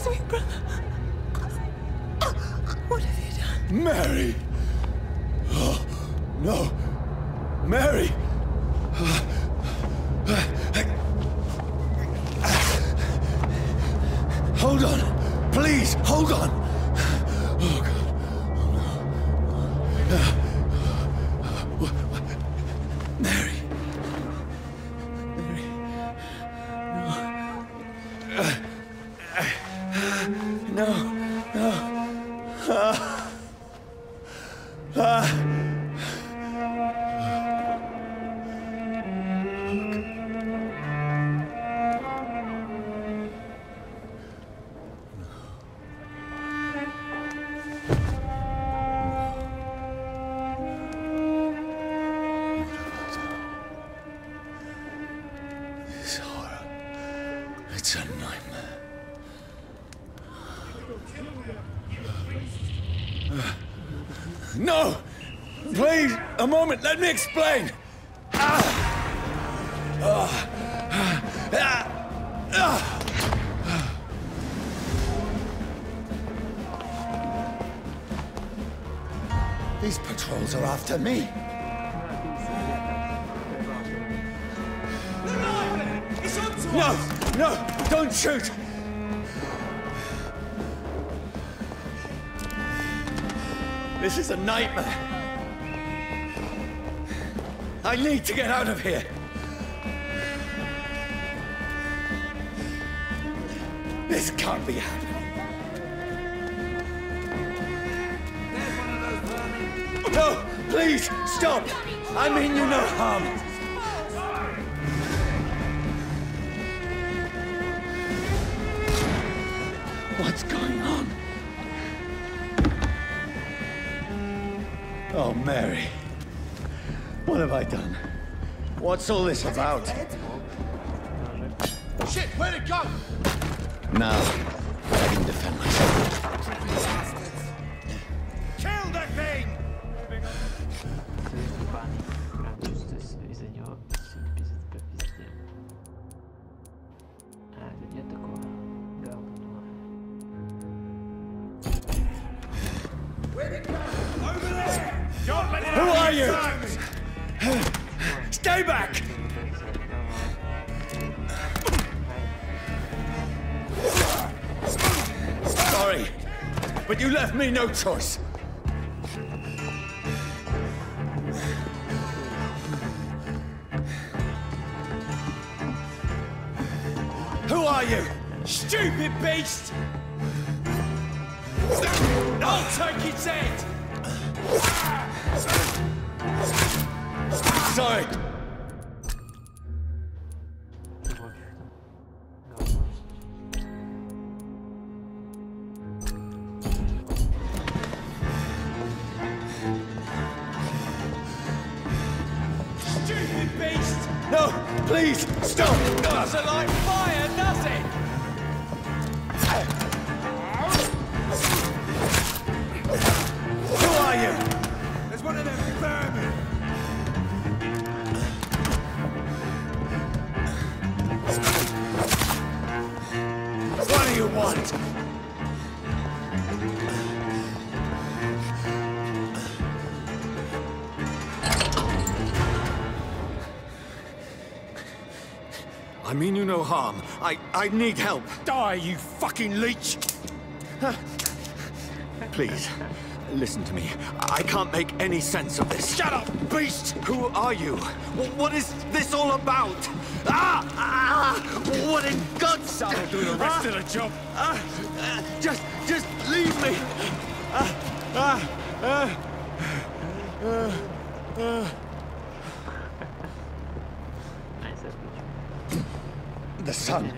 sweet brother. What have you done? Mary! Oh, no! Mary! Hold on! Please, hold on! Oh, God. Oh, no. Mary. Mary. No. No. This horror. It's a nightmare. No! Please, a moment, let me explain! These patrols are after me. No! No! Don't shoot! This is a nightmare. I need to get out of here. This can't be happening. No! Please, stop! I mean you no harm. What's going on? Oh, Mary. What have I done? What's all this about? Shit, where'd it go? Now, I can defend myself. Kill that thing! Over there! Don't let it Who are you? Stay back! Sorry, but you left me no choice. Who are you? Stupid beast! I'll take its head! Sorry. Stupid beast! No, please, stop! Doesn't like fire, does it? Who are you? There's one of them vermin! What do you want? I mean you no harm. I need help. Die, you fucking leech! Please, listen to me. I can't make any sense of this. Shut up, beast! Who are you? What is this all about? What in God's name? I'll do the rest of the job. Just leave me. The sun. It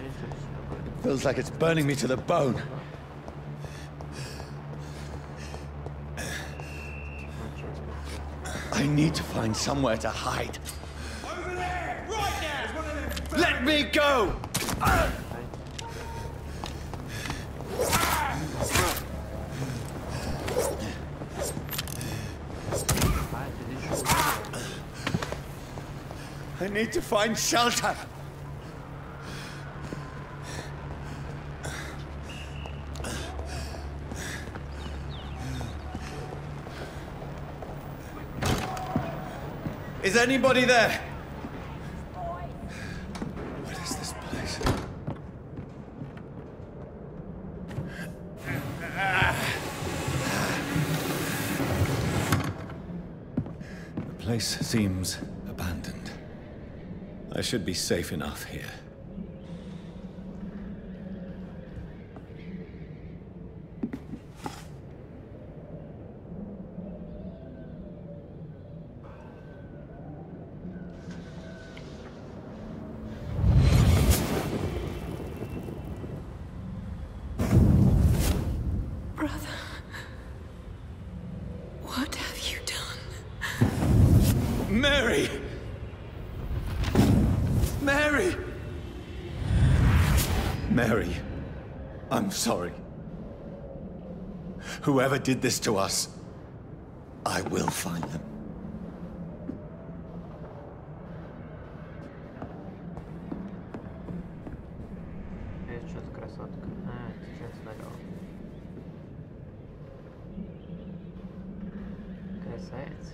feels like it's burning me to the bone. I need to find somewhere to hide. Over there! Right now! There's one of them. Let me go! I need to find shelter. Is anybody there? What is this place? The place seems abandoned. I should be safe enough here. Mary! Mary! Mary, I'm sorry. Whoever did this to us, I will find them. Что-то красотка. Сейчас налево. Красавец.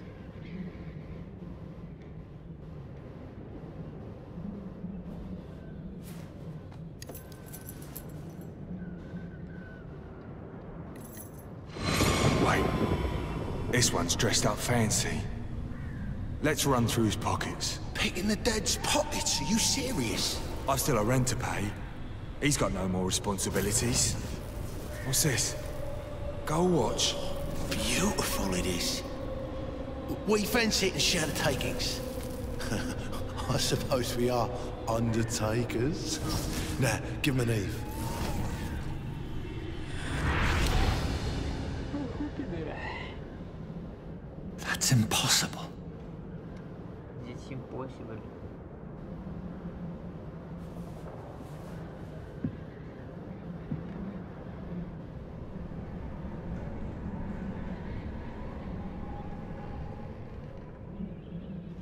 Wait. This one's dressed up fancy. Let's run through his pockets. Picking the dead's pockets? Are you serious? I've still a rent to pay. He's got no more responsibilities. What's this? Gold watch. Beautiful it is. We fence it and share the takings. I suppose we are undertakers. Now, give him an Eve. That's impossible. It's impossible.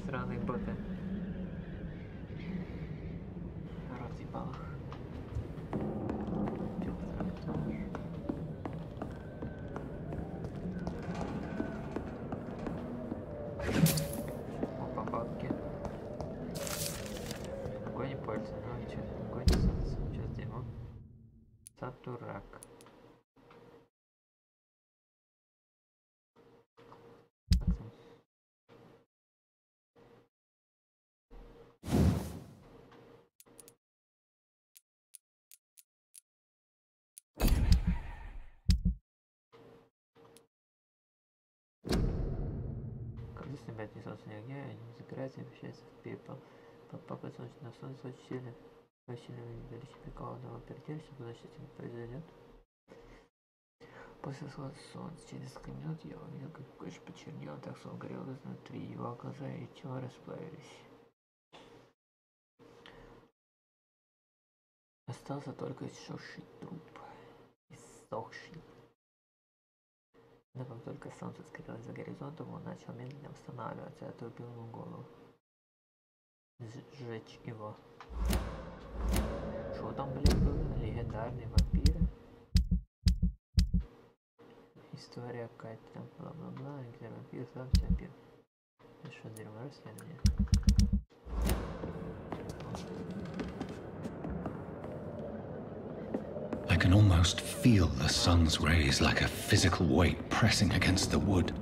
Сраные боты. Разъебал их. Опа, бабки. Огонь не пользуется, ну ничего, огонь не солнце. Сейчас демо. Сатурак. Когда снимать не солнце огня, они загораются и вмещаются в пепел. Попадать на солнце очень сильно. Очень величие приколодного передержки, значит, это не произойдет. После восхода солнца через несколько минут я увидел, как кое-что почернело, так словно горел изнутри. Его глаза и тело расплавились. Остался только иссохший труп. Иссохший. Но как только солнце скрылось за горизонтом, он начал медленно восстанавливаться и отрубил ему голову. Сжечь его. Что там, блин, было? Легендарные вампиры? История какая-то там, бла-бла-бла, где вампир, сам вампир. Это что, дерьмо расследование? I can almost feel the sun's rays like a physical weight pressing against the wood.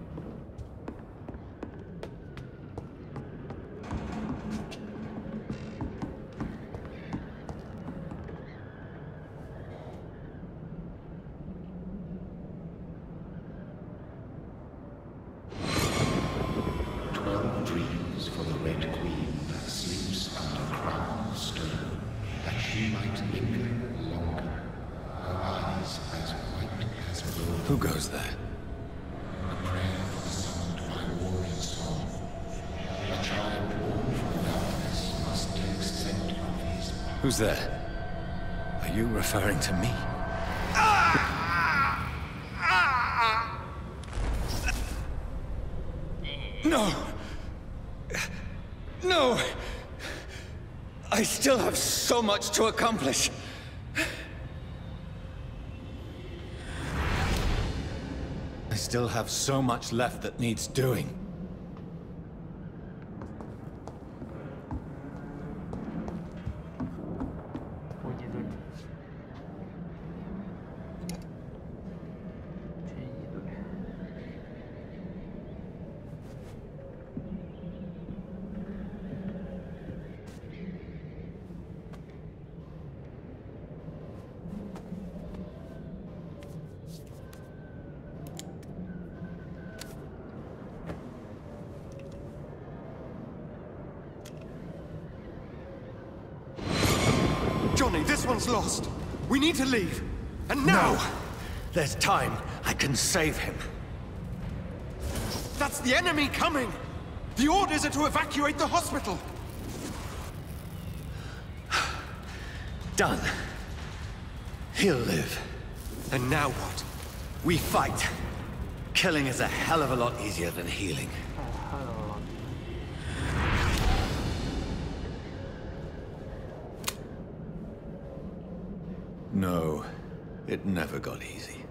Who goes there? Who's there? Are you referring to me? No! No! I still have so much to accomplish. I still have so much left that needs doing. Johnny, this one's lost. We need to leave. And now! No! There's time. I can save him. That's the enemy coming! The orders are to evacuate the hospital! Done. He'll live. And now what? We fight. Killing is a hell of a lot easier than healing. No, it never got easy.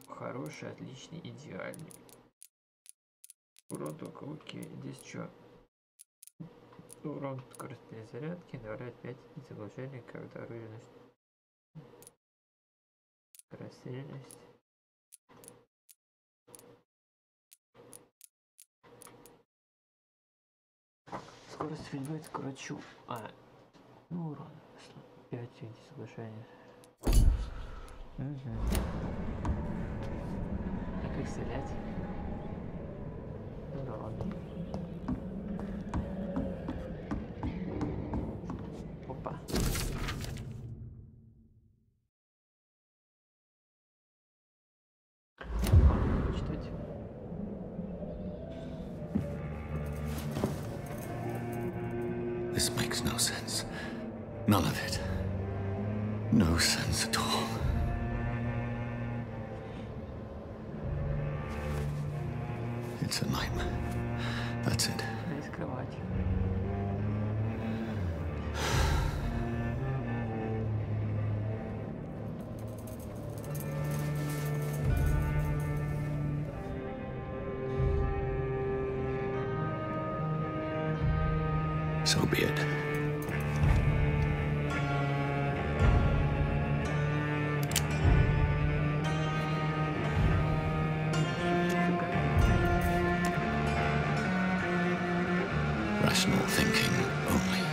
Хороший, отличный, идеальный. Урон только окей. Здесь что? Урон, скорость перезарядки, добавляет 5 заглушений, когда оружие рассеянность. Скорость стрельбы скорочу. Ну урон. 5 заглушений. А как стрелять? Ну да ладно. Опа. Читать. This makes no sense. None of it. No sense at all. It's a nightmare. That's it. Рисковать. So be it. Rational thinking only.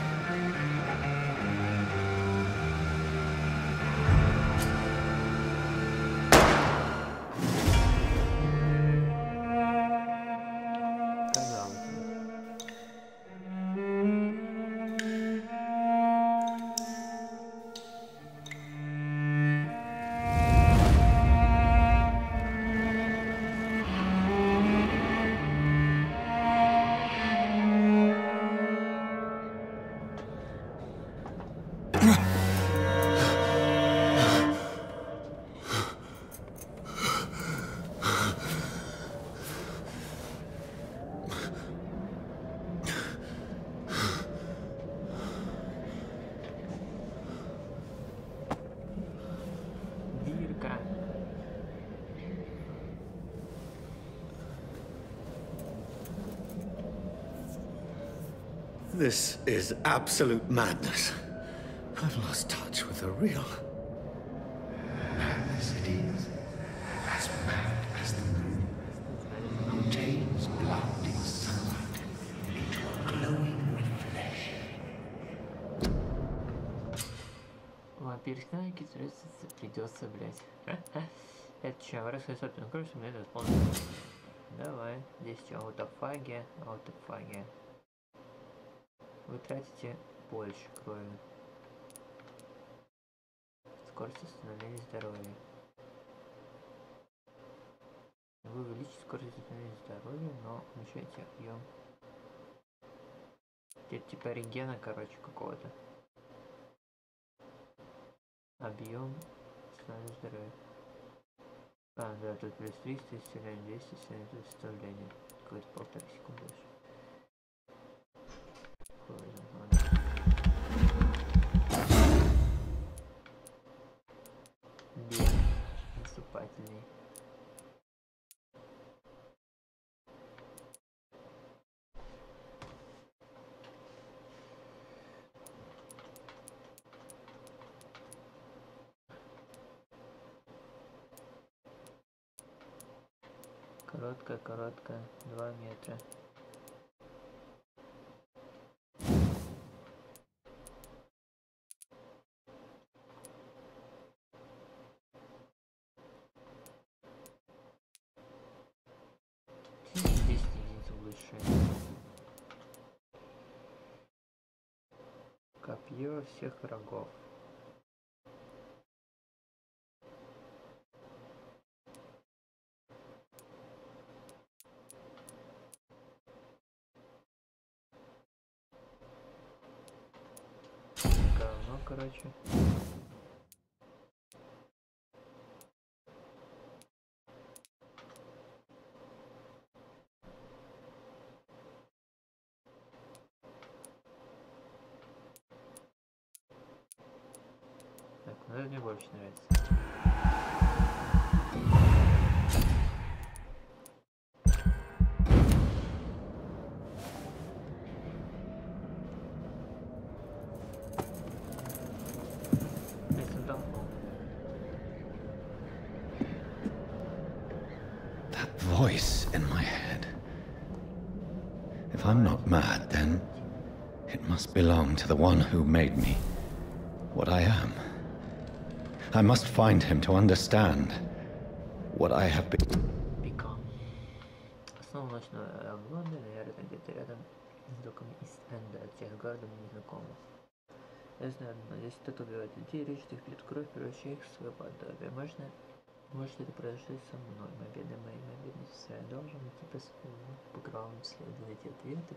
This is absolute madness. I've lost touch with the real. Madness it is, as mad as the moon, contains blinding sunlight into a glowing reflection. Вампир с нами придется, блять. Это че, выросла собственную крышу, мне это полностью. Давай, здесь что, аутофагия, аутофагия. Вы тратите больше крови. Скорость восстановления здоровья. Вы увеличите скорость восстановления здоровья, но уменьшаете объем. Это типа регена, короче, какого-то. Объем восстановления здоровья. Да, тут плюс 300, исцеляем 200, исцеляем восстановление. Какой-то 1,5 секунды больше. Наступательный. Короткая, 2 метра. победила всех врагов. Говно, короче. Так, ну это мне больше нравится. That voice in my head. If I'm not mad, then it must belong to the one who made me what I am. I must find him to understand what I have become. Снова ночное в Лондоне, наверное, где-то рядом с доками Ист-Энда, от тех городом незнакомых. Я знаю, но если кто-то убивает людей, режет их, пьет кровь, превращая их в свое подобие. Может это произошло со мной, моя бедность вся. Я должен идти по своему бэкграунду, следовать эти ответы.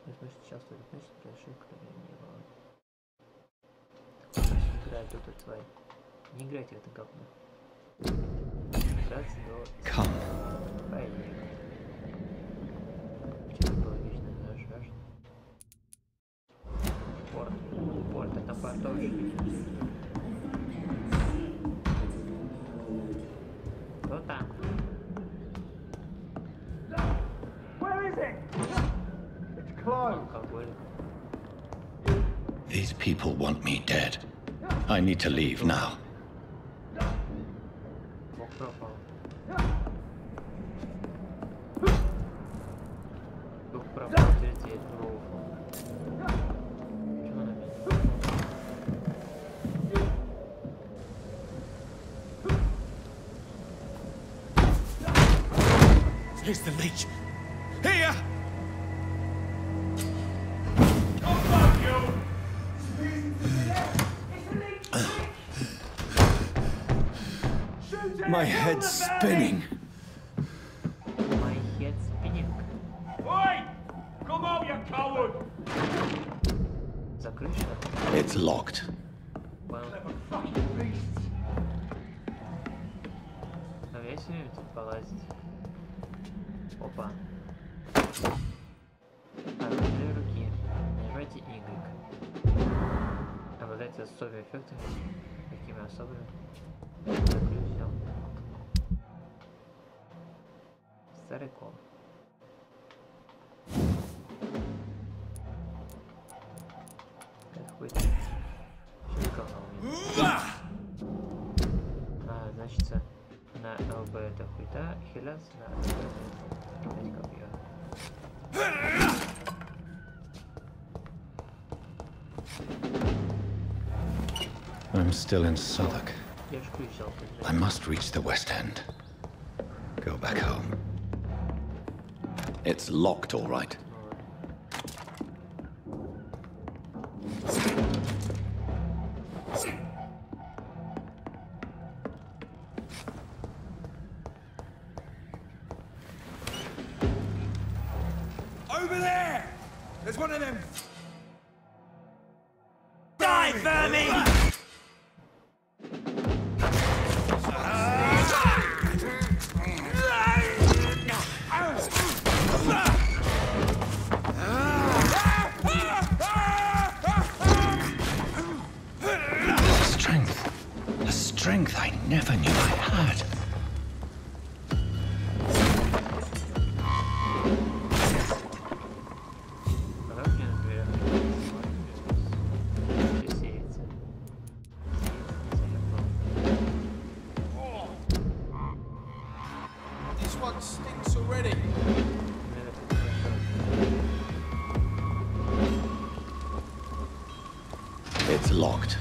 Возможно, сейчас в этот месяц произошло откровение его. Играет тут тварь. Не играйте в это говно. Драться до... Come. Поехали. Почему было лично нажаж? Порт, это портовщик. Кто там? Where is it? It's closed. Алкоголик. These people want me dead. I need to leave now. Бог пропал. Дух пропал, лететь в голову. Чего на меня? Here's the leech. Here! My head's spinning. My head's spinning. Oi! Come on, you coward! Закрыть что ли? It's locked. Понял. Fucking beasts! Но я сегодня тут полазить. Опа. Оружие руки. Нажмите Y. Обладайте особыми эффектами. Какими особыми? Закрыть все. Старый ком. Это хуй. Что говно у меня? А, значит, на ЛБ это хуйта, хиляться на опять копье. I'm still in Southwark. Я ж ключ взял. I must reach the West End. Go back home. It's locked, all right. Over there! There's one of them. Die, vermin! A strength I never knew I had. This one stinks already. It's locked.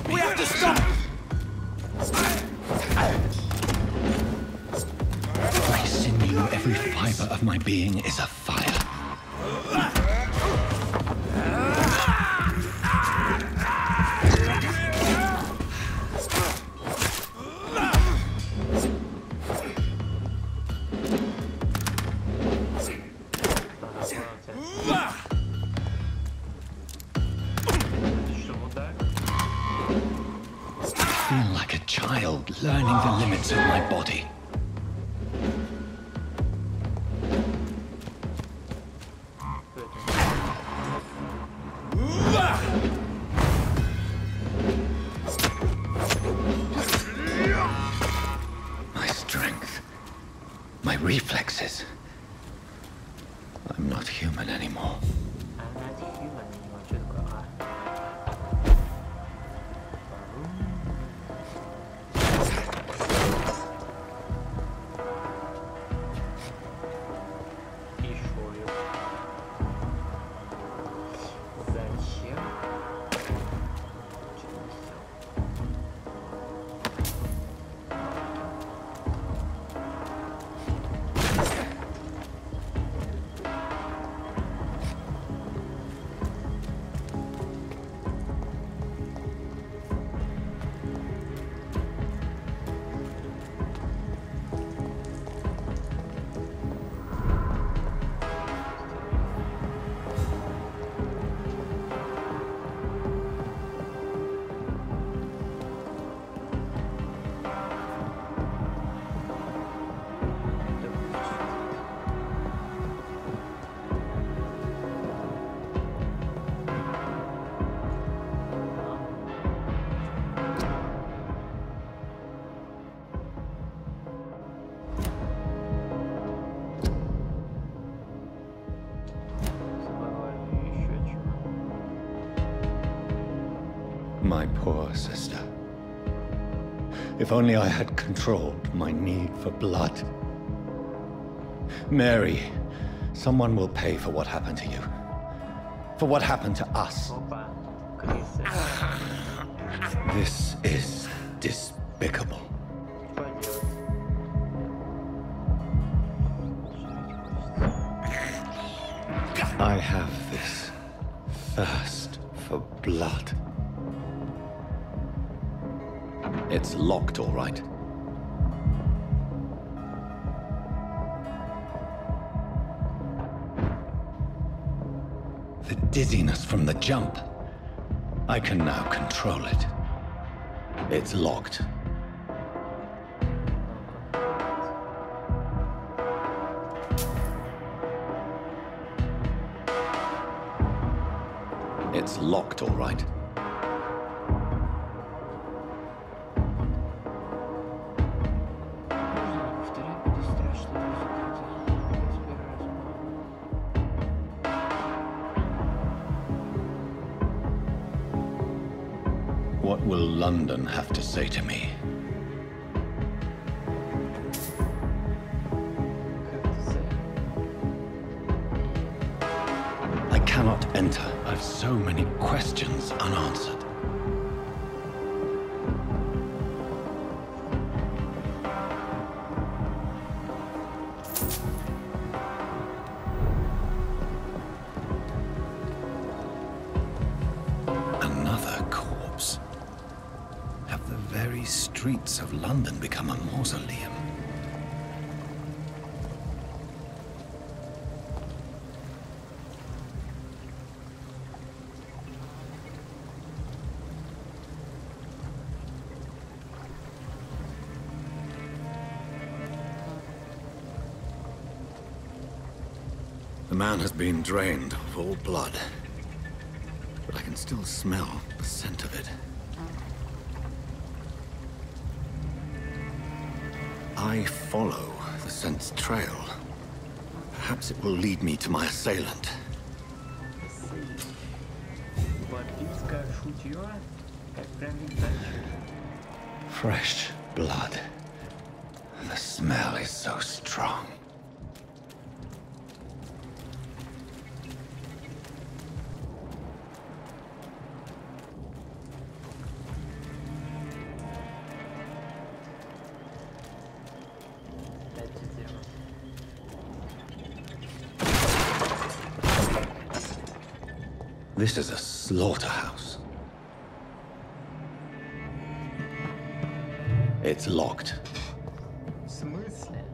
We have to stop! My sinew, every fiber of my being is afire. I feel like a child learning the limits of my body. My strength, my reflexes. I'm not human anymore. I'm not human anymore, 这个啊。И шою. Зачем? My poor sister. If only I had controlled my need for blood. Mary, someone will pay for what happened to you. For what happened to us. Опа, крысы. This is despicable. Пойдет. I have this thirst for blood. It's locked, all right. The dizziness from the jump. I can now control it. It's locked. It's locked, all right. What will London have to say to me? I cannot enter. I've so many questions unanswered. Another corpse. Have the very streets of London become a mausoleum? The man has been drained of all blood, but I can still smell the scent of it. I follow the scent's trail. Perhaps it will lead me to my assailant. Бомбистское шутье, как прям не дальше. Fresh blood. The smell is so strong. This is a slaughterhouse. It's locked. В смысле?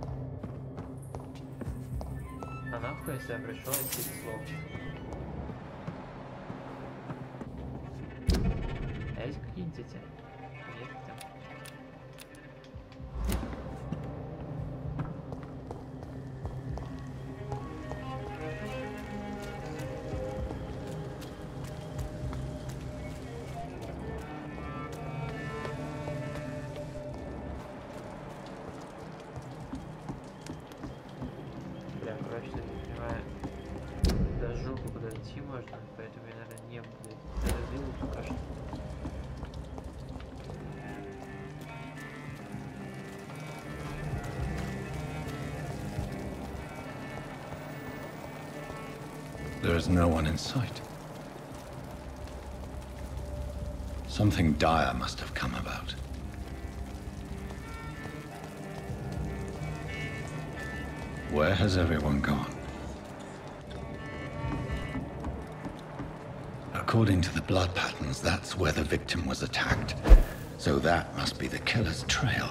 А нахуй, если я пришел из этих слов? А есть какие-нибудь эти? Нет там. Короче, не понимаю, до жопы куда идти можно, поэтому я, наверное, не буду развил пока что. There is no one in sight. Something dire must have come about. Where has everyone gone? According to the blood patterns, that's where the victim was attacked. So that must be the killer's trail.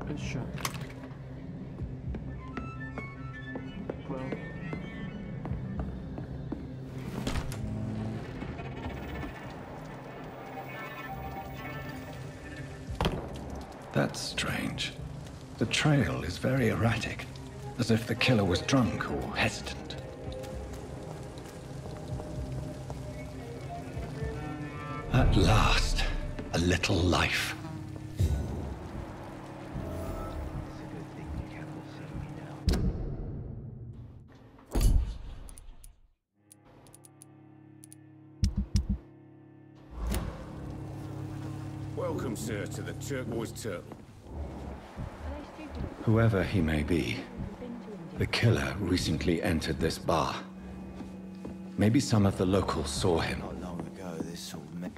Хорошо. Понял. That's strange. The trail is very erratic, as if the killer was drunk or hesitant. At last, a little life. Welcome, sir, to the Turquoise Turtle. Whoever he may be, the killer recently entered this bar. Maybe some of the locals saw him. Not long ago, this sort of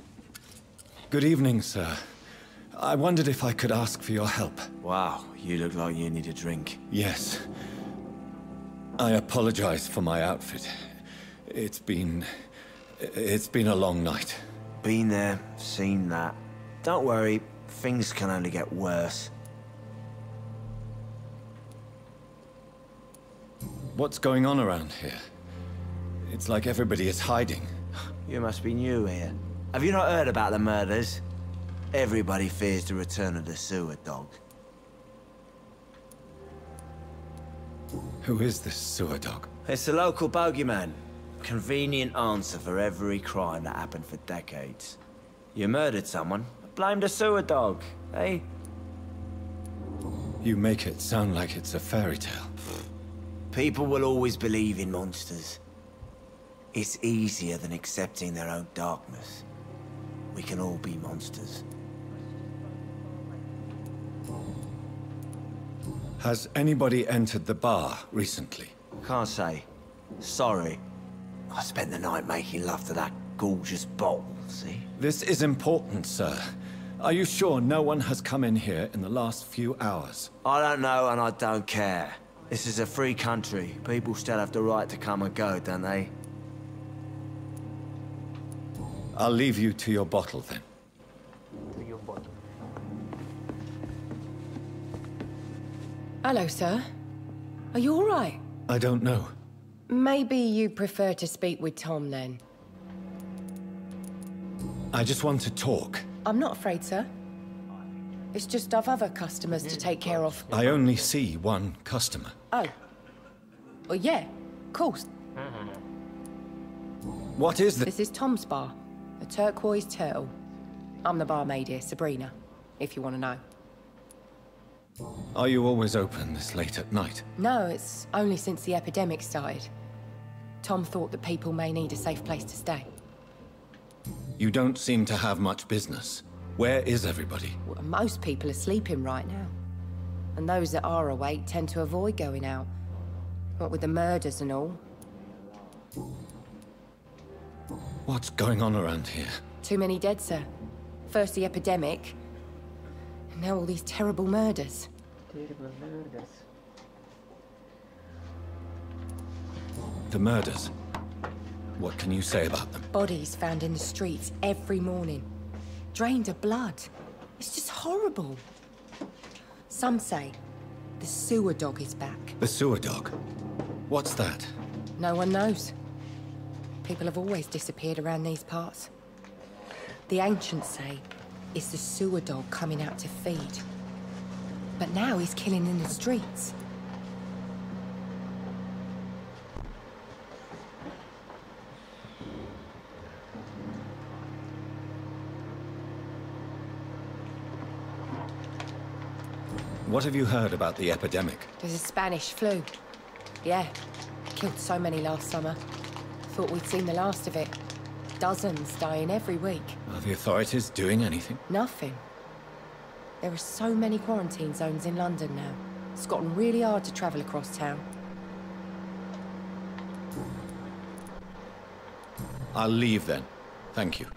Good evening, sir. I wondered if I could ask for your help. Wow, you look like you need a drink. Yes. I apologize for my outfit. It's been a long night. Been there, seen that. Don't worry, things can only get worse. What's going on around here? It's like everybody is hiding. You must be new here. Have you not heard about the murders? Everybody fears the return of the sewer dog. Who is this sewer dog? It's the local bogeyman. Convenient answer for every crime that happened for decades. You murdered someone, blame the sewer dog, eh? You make it sound like it's a fairy tale. People will always believe in monsters. It's easier than accepting their own darkness. We can all be monsters. Has anybody entered the bar recently? Can't say. Sorry. I spent the night making love to that gorgeous bottle, see? This is important, sir. Are you sure no one has come in here in the last few hours? I don't know and I don't care. This is a free country. People still have the right to come and go, don't they? I'll leave you to your bottle then. To your bottom. Hello, sir. Are you all right? I don't know. Maybe you prefer to speak with Tom, then. I just want to talk. I'm not afraid, sir. It's just I've other customers to take care of. I only see one customer. Oh. Well, yeah, of course. What is this? This is Tom's bar, a turquoise turtle. I'm the barmaid here, Sabrina, if you want to know. Are you always open this late at night? No, it's only since the epidemic started. Tom thought that people may need a safe place to stay. You don't seem to have much business. Where is everybody? Well, most people are sleeping right now. And those that are awake tend to avoid going out. What with the murders and all. What's going on around here? Too many dead, sir. First the epidemic, and now all these terrible murders. Terrible murders. The murders. What can you say about them? Bodies found in the streets every morning. Drained of blood. It's just horrible. Some say the sewer dog is back. The sewer dog? What's that? No one knows. People have always disappeared around these parts. The ancients say it's the sewer dog coming out to feed. But now he's killing in the streets. What have you heard about the epidemic? There's a Spanish flu. Yeah, killed so many last summer. Thought we'd seen the last of it. Dozens dying every week. Are the authorities doing anything? Nothing. There are so many quarantine zones in London now. It's gotten really hard to travel across town. I'll leave then. Thank you.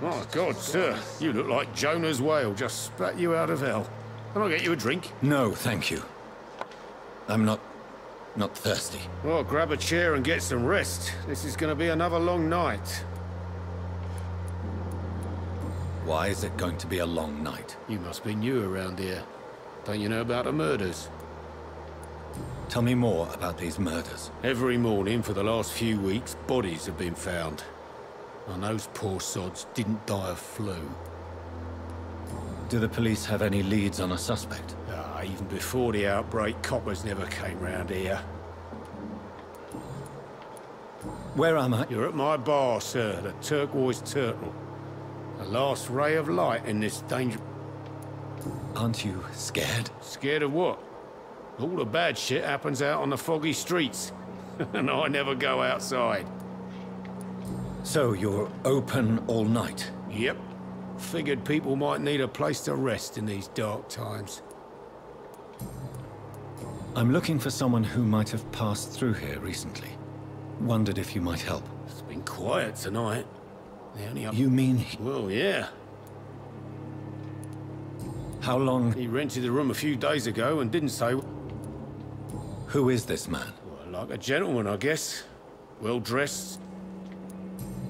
My God, sir, you look like Jonah's whale just spat you out of hell. Can I get you a drink? No, thank you. I'm not thirsty. Well, grab a chair and get some rest. This is going to be another long night. Why is it going to be a long night? You must be new around here. Don't you know about the murders? Tell me more about these murders. Every morning for the last few weeks, bodies have been found. And those poor sods didn't die of flu. Do the police have any leads on a suspect? Even before the outbreak, coppers never came round here. Where am I? You're at my bar, sir, the Turquoise Turtle. The last ray of light in this danger... Aren't you scared? Scared of what? All the bad shit happens out on the foggy streets. And I never go outside. So you're open all night? Yep. Figured people might need a place to rest in these dark times. I'm looking for someone who might have passed through here recently. Wondered if you might help. It's been quiet tonight. The only You mean... Well, yeah. How long... He rented the room a few days ago and didn't say... Who is this man? Well, like a gentleman, I guess. Well-dressed.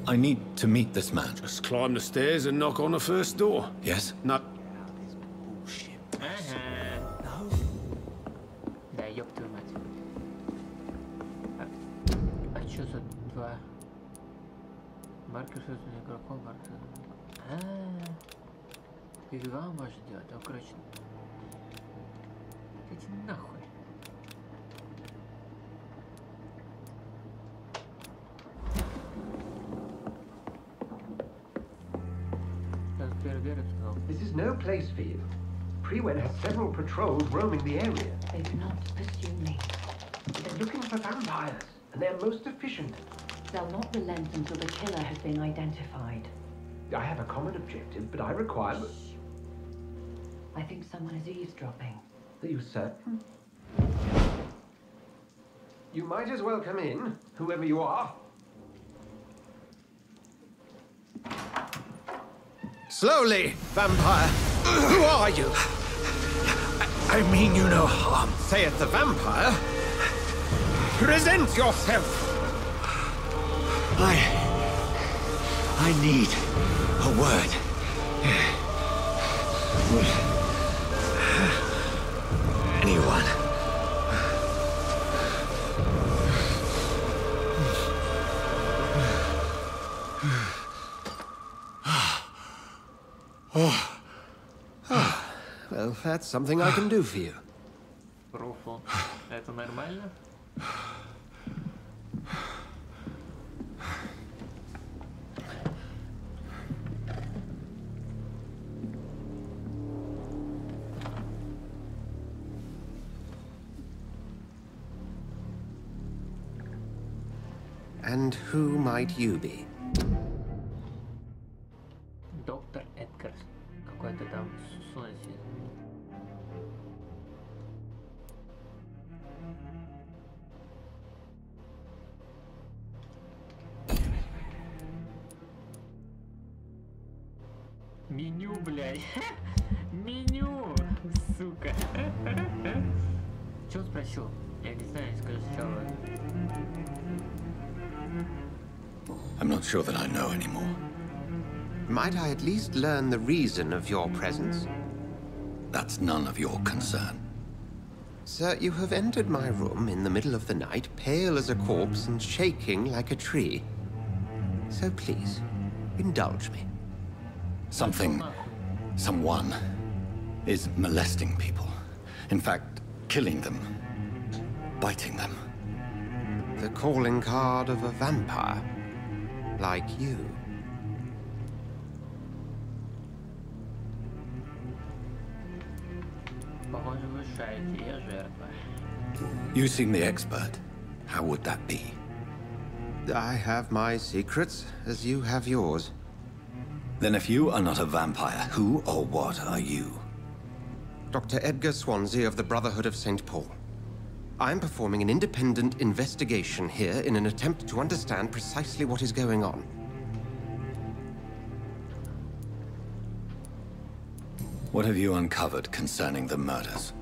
I need to meet this man. Just climb the stairs and knock on the first door. Yes? No. No. Да, ёб твою мать. А чё за два? Маркер создан игроком, маркер. Передва может делать, ну короче. Иди нахуй. This is no place for you. Prewen has several patrols roaming the area. They do not pursue me. They're looking for vampires, and they're most efficient. They'll not relent until the killer has been identified. I have a common objective, but I require... I think someone is eavesdropping. Are you certain? You might as well come in, whoever you are. Slowly, vampire. Who are you? I mean you no harm, saith the vampire. Present yourself! I need a word. Anyone. Well, that's something I can do for you. Руфу. Это нормально? And who might you be? Доктор Эдгарс. Какой-то там Сонси. Меню, блядь. Меню, сука. Чё спросил? Я не знаю, скажу сначала. I'm not sure that I know anymore. Might I at least learn the reason of your presence? That's none of your concern. Sir, you have entered my room in the middle of the night, pale as a corpse and shaking like a tree. So please, indulge me. Someone is molesting people. In fact, killing them. Biting them. The calling card of a vampire. Like you. Похоже, вы шаете, я жертва. You seem the expert. How would that be? I have my secrets, as you have yours. Then if you are not a vampire, who or what are you? Dr. Edgar Swansea of the Brotherhood of St. Paul. I'm performing an independent investigation here in an attempt to understand precisely what is going on. What have you uncovered concerning the murders?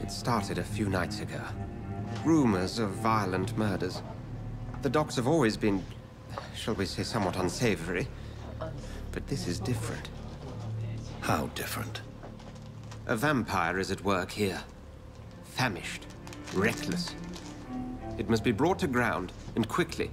It started a few nights ago. Rumors of violent murders. The docs have always been, shall we say, somewhat unsavory. But this is different. How different? A vampire is at work here. Famished. Reckless. It must be brought to ground, and quickly.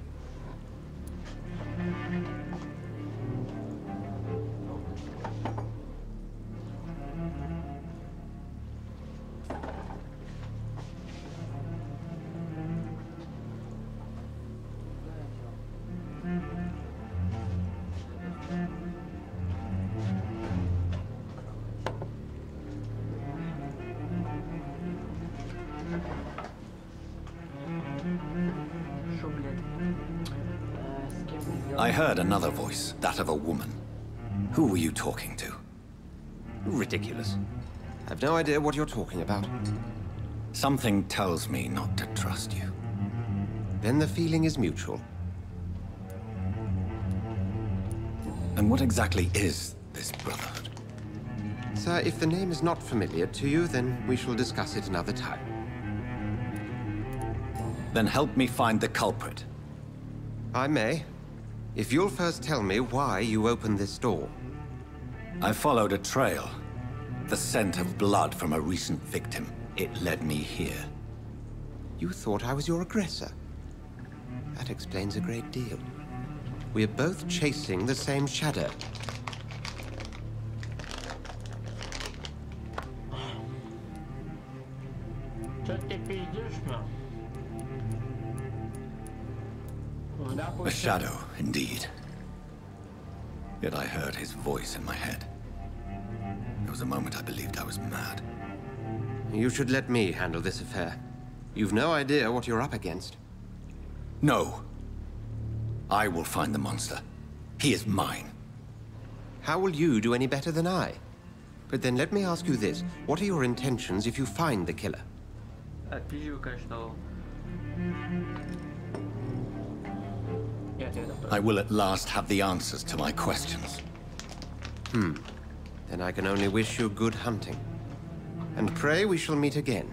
I heard another voice, that of a woman. Who were you talking to? Ridiculous. I've no idea what you're talking about. Something tells me not to trust you. Then the feeling is mutual. And what exactly is this Brotherhood? Sir, if the name is not familiar to you, then we shall discuss it another time. Then help me find the culprit. I may. If you'll first tell me why you opened this door. I followed a trail. The scent of blood from a recent victim. It led me here. You thought I was your aggressor. That explains a great deal. We're both chasing the same shadow. A shadow, indeed. Yet I heard his voice in my head. There was a moment I believed I was mad. You should let me handle this affair. You've no idea what you're up against. No. I will find the monster. He is mine. How will you do any better than I? But then let me ask you this. What are your intentions if you find the killer? I will at last have the answers to my questions. Then I can only wish you good hunting. And pray we shall meet again.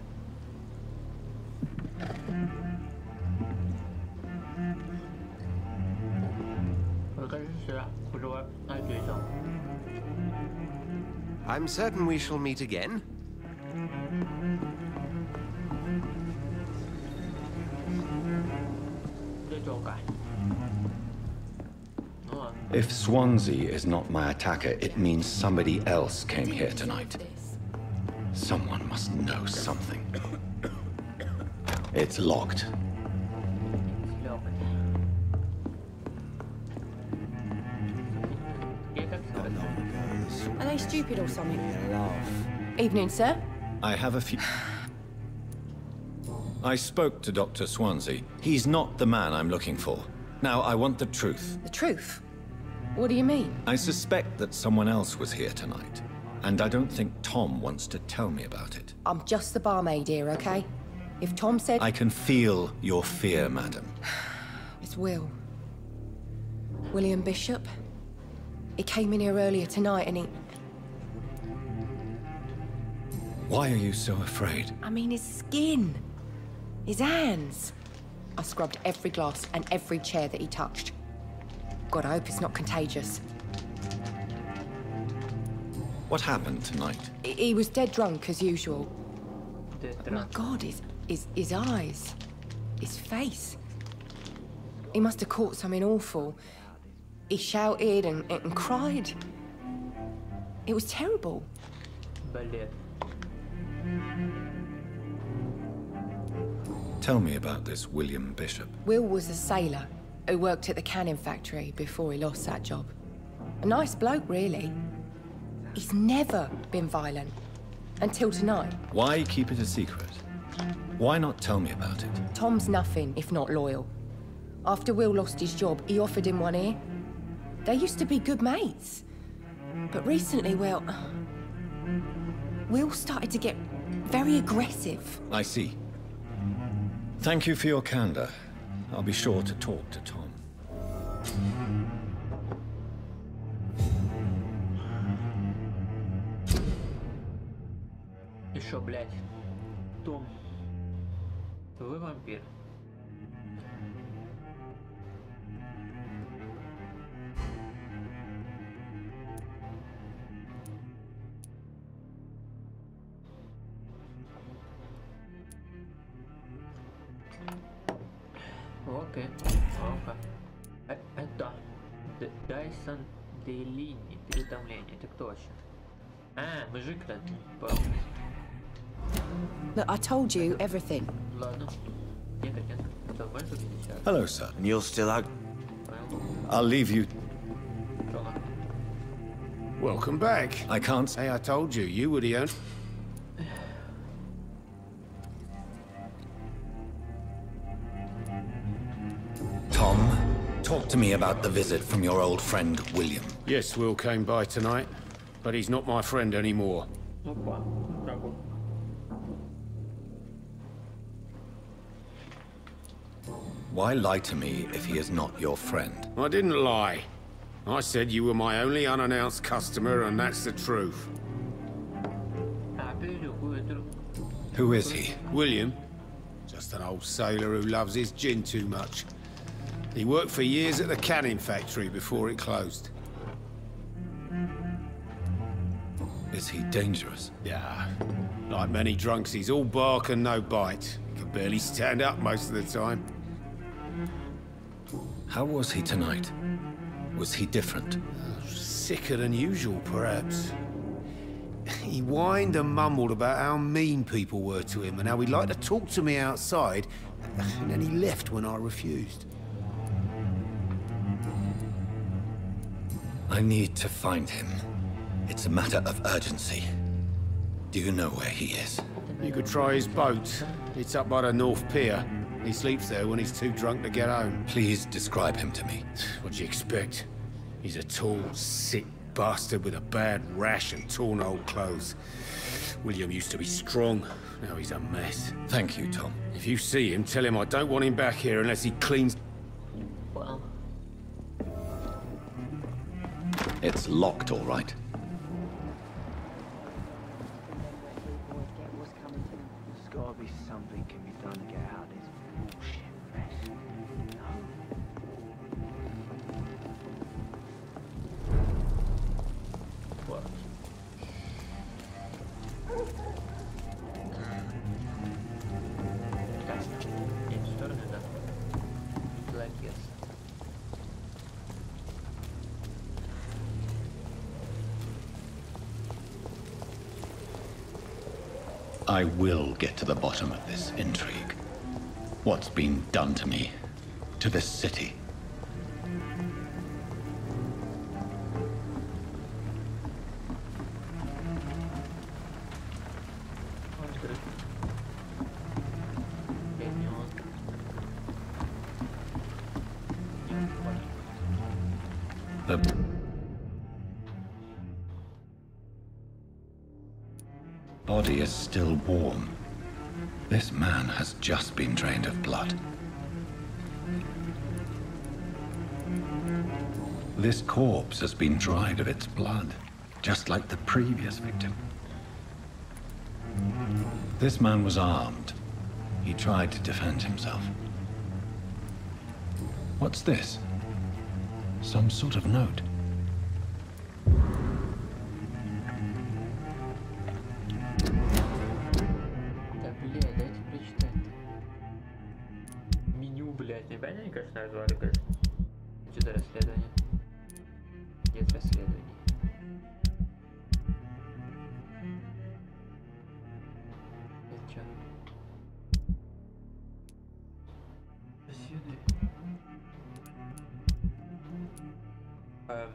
I'm certain we shall meet again. If Swansea is not my attacker, it means somebody else came here tonight. Someone must know something. It's locked. Are they stupid or something? Evening, sir. I have a few... I spoke to Dr. Swansea. He's not the man I'm looking for. Now, I want the truth. The truth? What do you mean? I suspect that someone else was here tonight. And I don't think Tom wants to tell me about it. I'm just the barmaid here, okay? If Tom said... I can feel your fear, madam. It's Will. William Bishop. He came in here earlier tonight and he... Why are you so afraid? I mean, his skin. His hands. I scrubbed every glass and every chair that he touched. God, I hope it's not contagious. What happened tonight? He was dead drunk, as usual. Oh my God, his eyes. His face. He must have caught something awful. He shouted and cried. It was terrible. Tell me about this William Bishop. Will was a sailor who worked at the canning factory before he lost that job. A nice bloke, really. He's never been violent. Until tonight. Why keep it a secret? Why not tell me about it? Tom's nothing if not loyal. After Will lost his job, he offered him one ear. They used to be good mates. But recently, well... Will started to get very aggressive. I see. Thank you for your candor. I'll be sure to talk to Tom. Еще, блядь. Том. Вы вампир. Окей. Это Дайсон Делини. Переутомление. Это кто вообще? А, мужик-то. Look, I told you everything. Ладно. Нет, нет. Это можешь увидеть сейчас? Hello, sir. And you're still ugly. I'll leave you. Welcome back. I can't... Hey, I told you, you were the only... Tom, talk to me about the visit from your old friend, William. Yes, Will came by tonight, but he's not my friend anymore. Опа. Так вот. Why lie to me if he is not your friend? I didn't lie. I said you were my only unannounced customer, and that's the truth. Who is he? William. Just an old sailor who loves his gin too much. He worked for years at the canning factory before it closed. Is he dangerous? Yeah. Like many drunks, he's all bark and no bite. He can barely stand up most of the time. How was he tonight? Was he different? Sicker than usual, perhaps. He whined and mumbled about how mean people were to him and how he'd like to talk to me outside, and then he left when I refused. I need to find him. It's a matter of urgency. Do you know where he is? You could try his boat. It's up by the North Pier. He sleeps there when he's too drunk to get home. Please describe him to me. What do you expect? He's a tall, sick bastard with a bad rash and torn old clothes. William used to be strong. Now he's a mess. Thank you, Tom. If you see him, tell him I don't want him back here unless he cleans... Well. It's locked, all right. There's gotta be something can be done to get out of this bullshit mess. What? I will get to the bottom of this intrigue. What's been done to me, to this city. The body is still warm. This man has just been drained of blood. This corpse has been dried of its blood, just like the previous victim. This man was armed. He tried to defend himself. What's this? Some sort of note. Да, блядь, дайте прочитать. Меню, блядь, неправильно они, конечно, назвали, конечно. Что за расследование? Нет расследований. Это чё? Беседы. А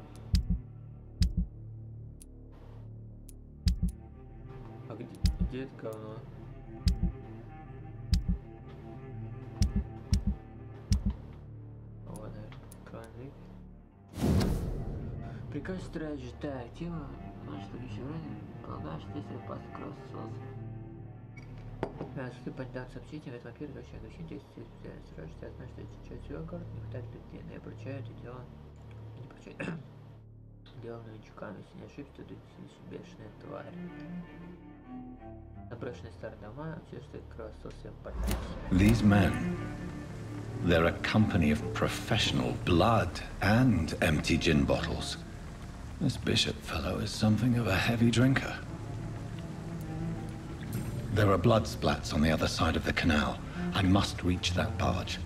где это говно? Вот, конвик. Приказ стражи. Так, тело наше следующее время. Полагаю, что если пас кросс суд поддам сообщение, в этом во-первых, вообще огощение, если специально стражи, я знаю, что это часть всего город, не хватает людей, но я поручаю это дело. Не поручаю. Дело новичками, если не ошибся, то здесь бешеная тварь. Заброшенные старые дома, все, что кровососы поднялись. These men, they're a company of professional blood and empty gin bottles. This bishop fellow is something of a heavy drinker. There are blood splats on the other side of the canal. I must reach that barge.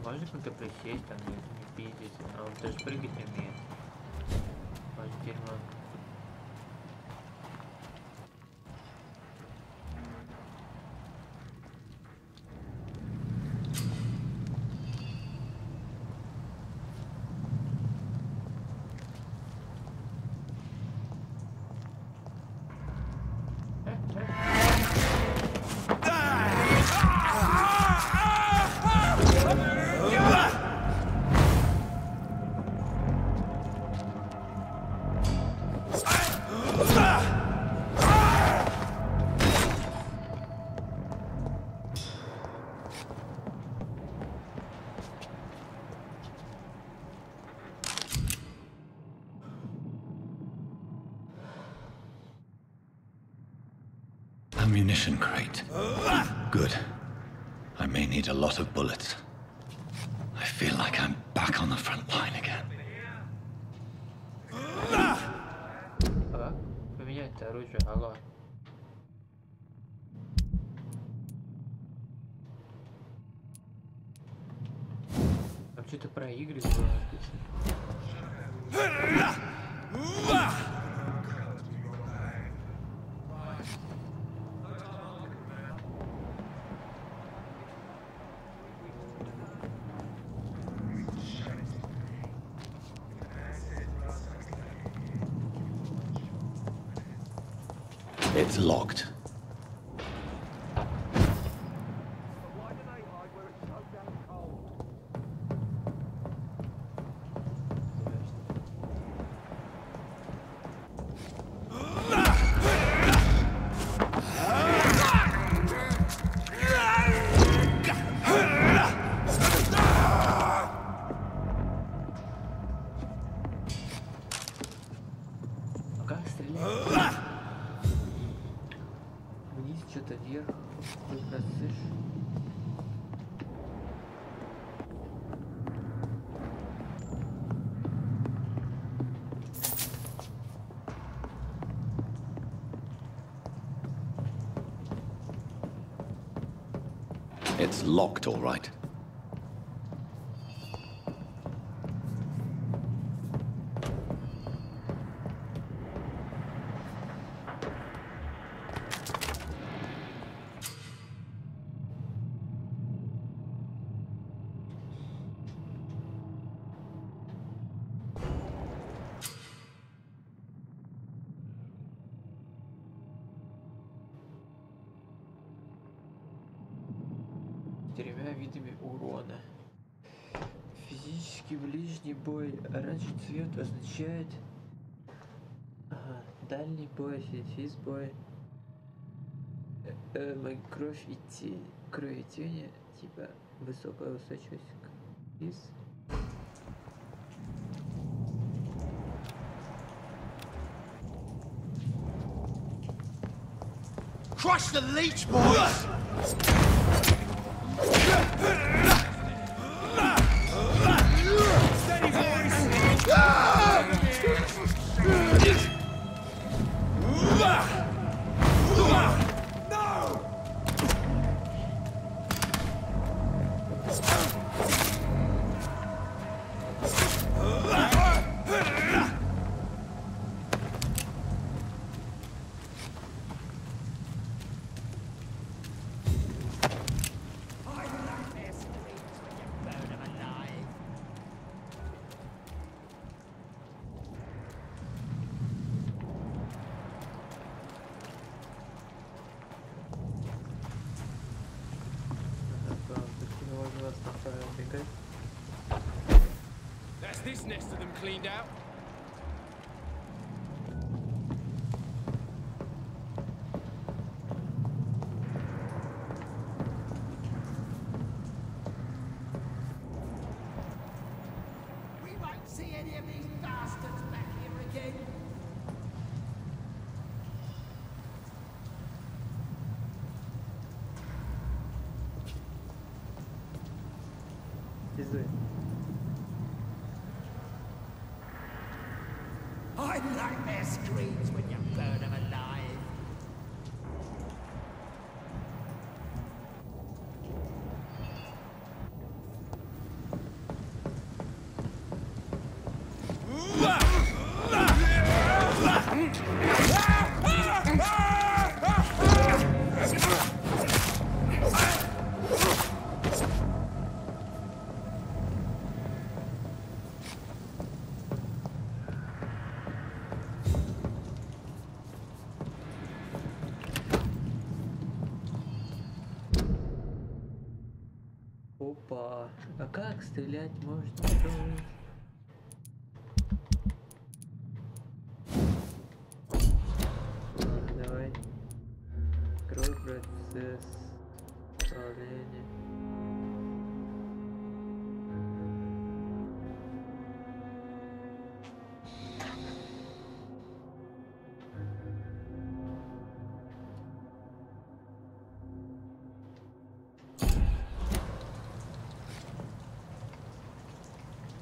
Можно как-то присесть, там не пиздить, а он даже прыгать не умеет. Может, дерьмо. Ammunition crate. Good. I may need a lot of bullets. I feel like I'm back on the front line again. Ага, поменять оружие, алло. Там что-то про игры было написано. It's locked. It's locked, all right. Тремя видами урона. Физический ближний бой. Оранжевый цвет означает дальний бой, физ бой. Кровь и тень. Кровь и тени, типа высокая устойчивость к физ. Crush the leech, boys! Steady, boys! That's this nest of them cleaned out. We won't see any of these bastards back here again. I nightmare screams when you burn them alive. Опа, а как стрелять можно? Давай. Открой процесс управления.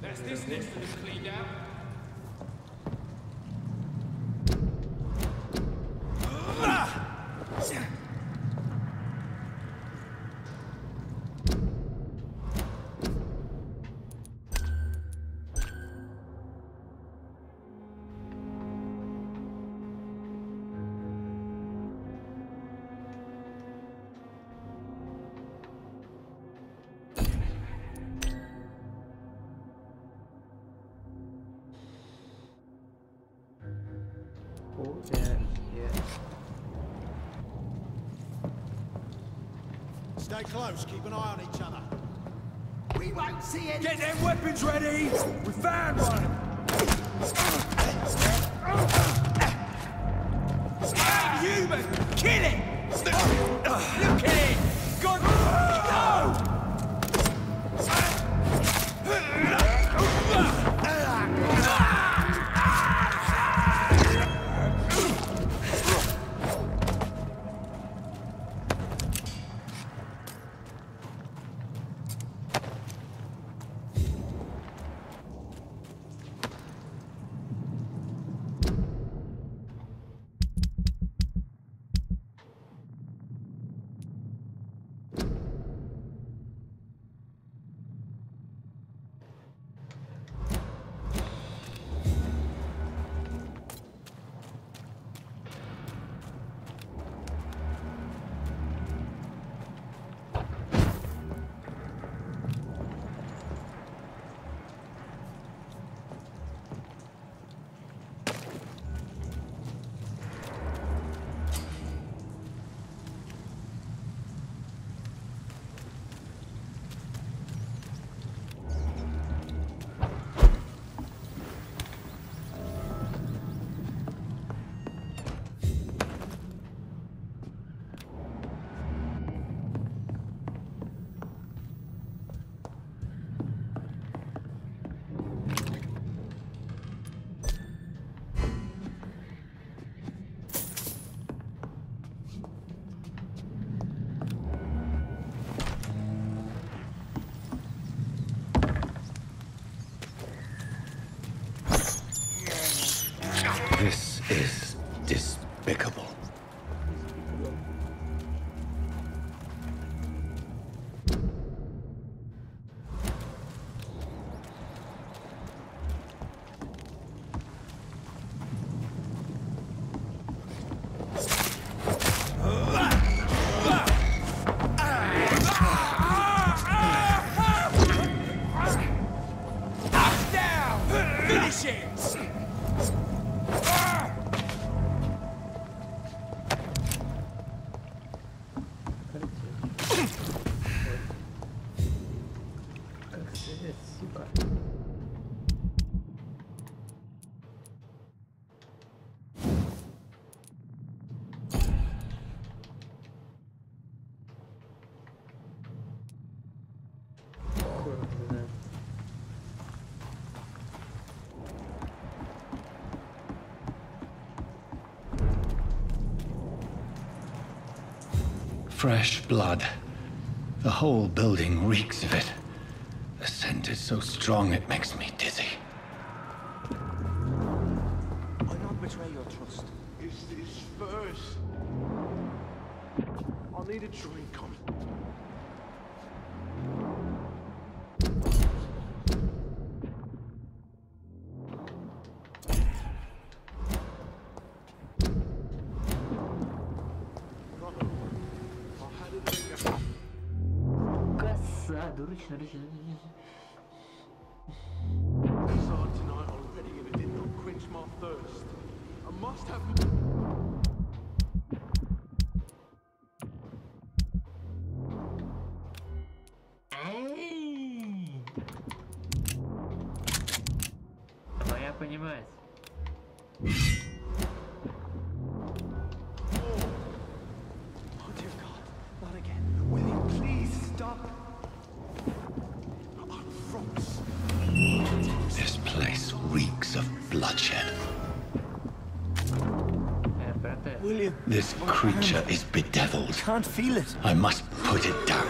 That's this nest of them cleaned out. Oh, yeah. Stay close, keep an eye on each other. We won't see any. Get them weapons ready! We found one! Human! Kill it! Look at it! God! No! is despicable. Fresh blood. The whole building reeks of it. The scent is so strong it makes me dizzy. Why not betray your trust? Is this first? I'll need a drink on. Tonight already, and it did not quench my thirst. I must have. Моя понимает. Oh dear God, not again. William, please stop. This place reeks of bloodshed. William, This creature is bedeviled. can't feel it. I must put it down.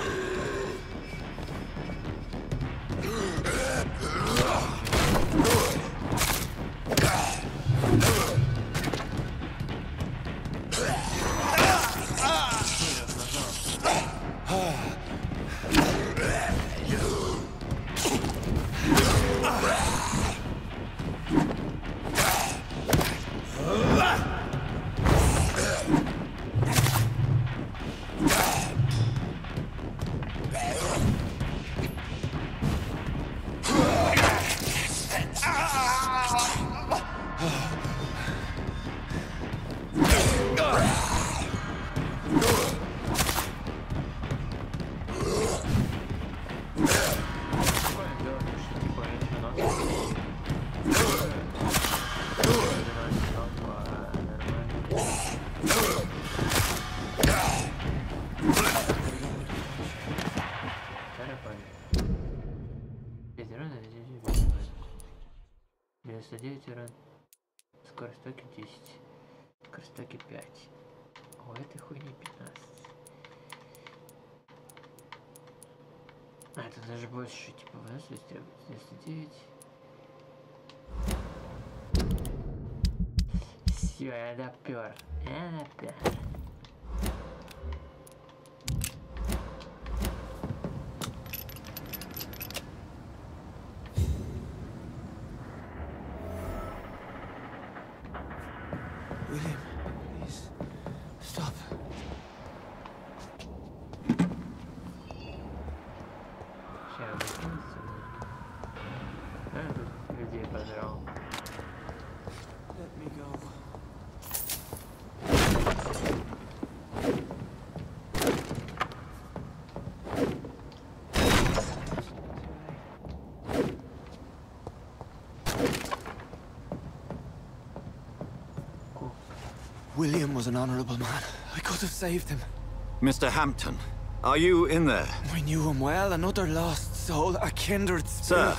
Скорость токи 10. Скорость токи 5. У этой хуйни 15. А, это даже больше, типа, выносливость требует. 99. Все, я допер. Я допер. William, please, stop. Let me go. William was an honorable man. I could have saved him. Mr. Hampton, are you in there? I knew him well, another lost soul, a kindred spirit. Sir,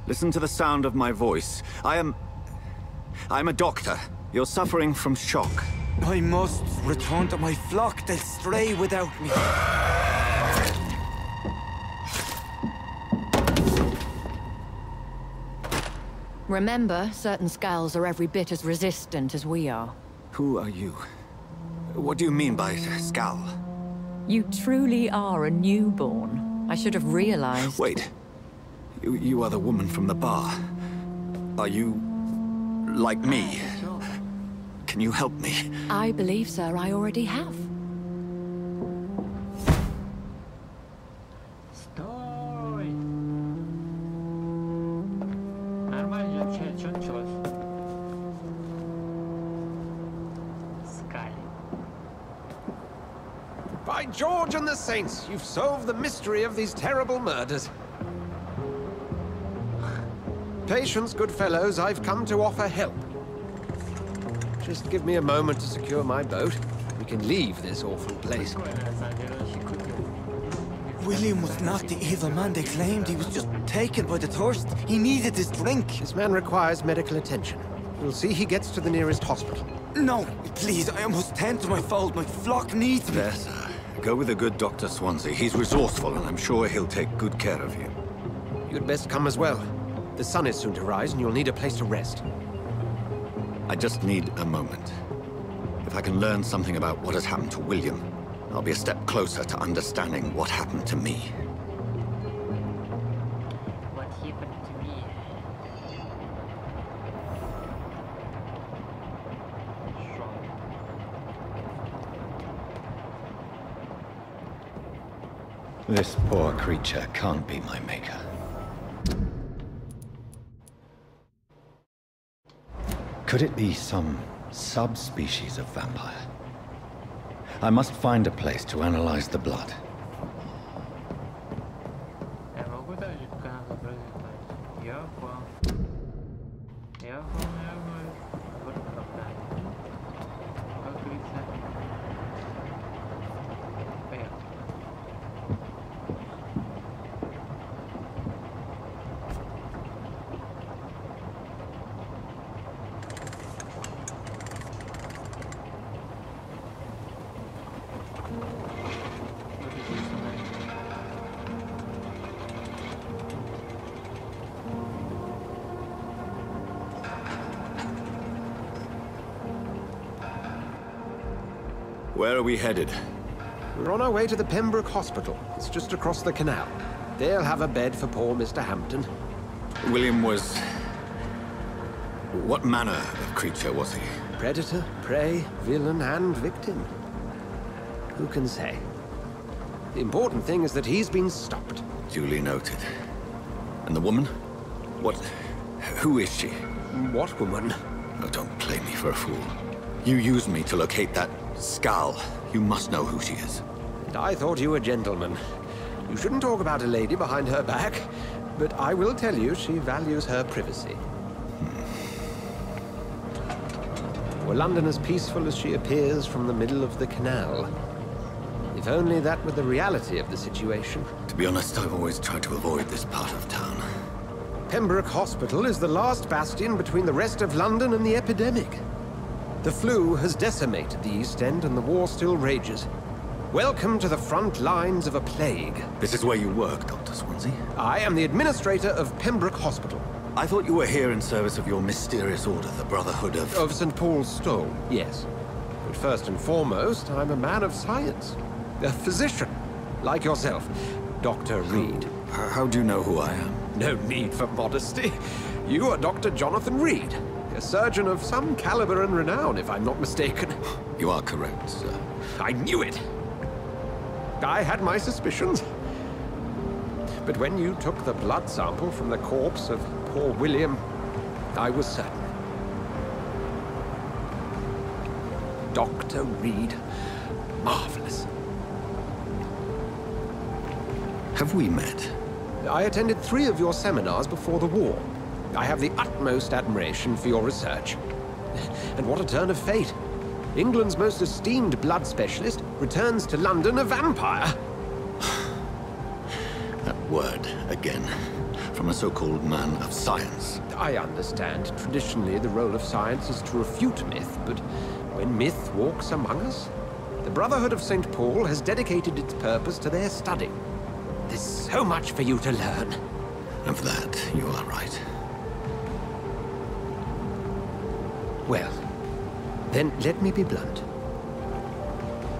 listen to the sound of my voice. I'm a doctor. You're suffering from shock. I must return to my flock. They'll stray without me. Remember, certain skulls are every bit as resistant as we are. Who are you? What do you mean by skull? You truly are a newborn. I should have realized. Wait. You are the woman from the bar. Are you... like me? Can you help me? I believe, sir, I already have. Стой! Нормально, что началось? Скали. By George and the Saints, you've solved the mystery of these terrible murders. Patience, good fellows, I've come to offer help. Just give me a moment to secure my boat. We can leave this awful place. William was not the evil man they claimed. He was just taken by the thirst. He needed his drink. This man requires medical attention. We'll see he gets to the nearest hospital. No, please, I must tend to my fold. My flock needs me. There, sir. Go with the good Dr. Swansea. He's resourceful, and I'm sure he'll take good care of you. You'd best come as well. The sun is soon to rise, and you'll need a place to rest. I just need a moment. If I can learn something about what has happened to William, I'll be a step closer to understanding what happened to me. What happened to me? This poor creature can't be my maker. Could it be some subspecies of vampire? I must find a place to analyze the blood. Я могу дальше по каналу запрыгнуть? Я понял. Я понял. Вот правда. Как говорится. Поехали. Where are we headed? We're on our way to the Pembroke Hospital. It's just across the canal. They'll have a bed for poor Mr. Hampton. William was... what manner of creature was he? Predator, prey, villain, and victim. Who can say? The important thing is that he's been stopped. Duly noted. And the woman? What... who is she? What woman? Oh, don't play me for a fool. You used me to locate that skull. You must know who she is. And I thought you a gentleman. You shouldn't talk about a lady behind her back, but I will tell you she values her privacy. Were London as peaceful as she appears from the middle of the canal? If only that were the reality of the situation. To be honest, I've always tried to avoid this part of town. Pembroke Hospital is the last bastion between the rest of London and the epidemic. The flu has decimated the East End and the war still rages. Welcome to the front lines of a plague. This is where you work, Dr. Swansea? I am the administrator of Pembroke Hospital. I thought you were here in service of your mysterious order, the Brotherhood of... Of St. Paul's Stole, yes. But first and foremost, I'm a man of science. A physician, like yourself, Dr. Reed. How do you know who I am? No need for modesty. You are Dr. Jonathan Reed, a surgeon of some caliber and renown, if I'm not mistaken. You are correct, sir. I knew it! I had my suspicions. But when you took the blood sample from the corpse of poor William, I was certain. Dr. Reed. Marvelous. Have we met? I attended 3 of your seminars before the war. I have the utmost admiration for your research. And what a turn of fate. England's most esteemed blood specialist returns to London a vampire. That word, again. From a so-called man of science. I understand. Traditionally, the role of science is to refute myth, but when myth walks among us, the Brotherhood of St. Paul has dedicated its purpose to their study. There's so much for you to learn. Of that, you are right. Well, then let me be blunt.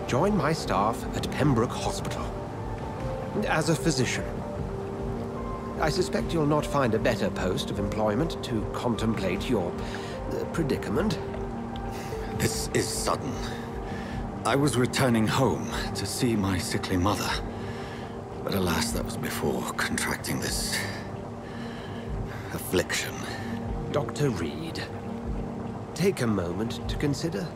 Join my staff at Pembroke Hospital. As a physician. I suspect you'll not find a better post of employment to contemplate your predicament. This is sudden. I was returning home to see my sickly mother. But alas, that was before contracting this affliction. Dr. Reed, take a moment to consider.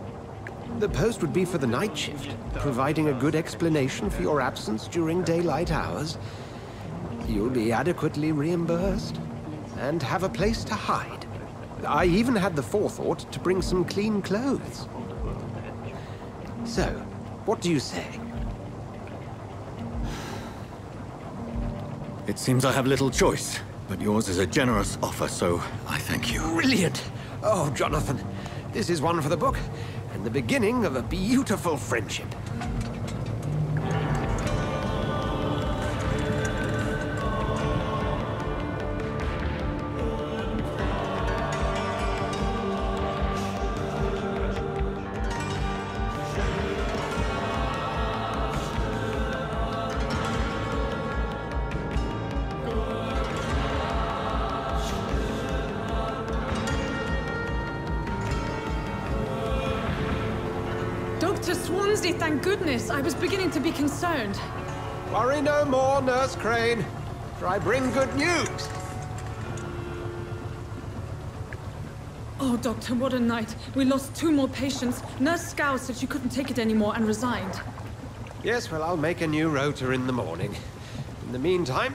The post would be for the night shift, providing a good explanation for your absence during daylight hours. You'll be adequately reimbursed and have a place to hide. I even had the forethought to bring some clean clothes. So, what do you say? It seems I have little choice, but yours is a generous offer, so I thank you. Brilliant! Oh, Jonathan, this is one for the book, and the beginning of a beautiful friendship. Dr. Swansea, thank goodness. I was beginning to be concerned. Worry no more, Nurse Crane, for I bring good news. Oh, Doctor, what a night. We lost 2 more patients. Nurse Scow said she couldn't take it anymore and resigned. Yes, well, I'll make a new rota in the morning. In the meantime,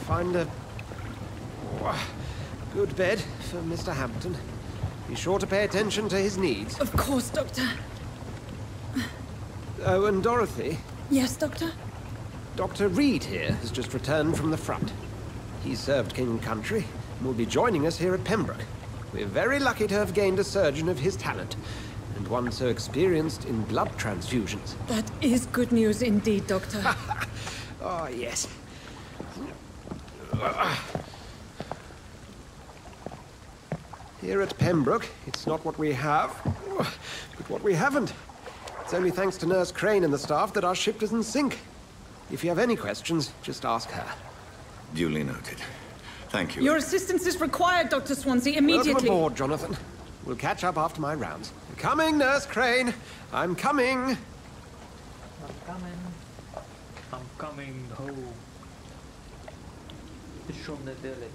find a good bed for Mr. Hampton. Be sure to pay attention to his needs. Of course, Doctor. Oh, and Dorothy? Yes, Doctor? Dr. Reed here has just returned from the front. He served King and Country and will be joining us here at Pembroke. We're very lucky to have gained a surgeon of his talent, and one so experienced in blood transfusions. That is good news indeed, Doctor. Oh, yes. Here at Pembroke, it's not what we have, but what we haven't. It's only thanks to Nurse Crane and the staff that our ship doesn't sink. If you have any questions, just ask her. Duly noted. Thank you. Your assistance is required, Dr. Swansea, immediately. Welcome aboard, Jonathan. We'll catch up after my rounds. Coming, Nurse Crane. I'm coming. I'm coming home. Что мне делать?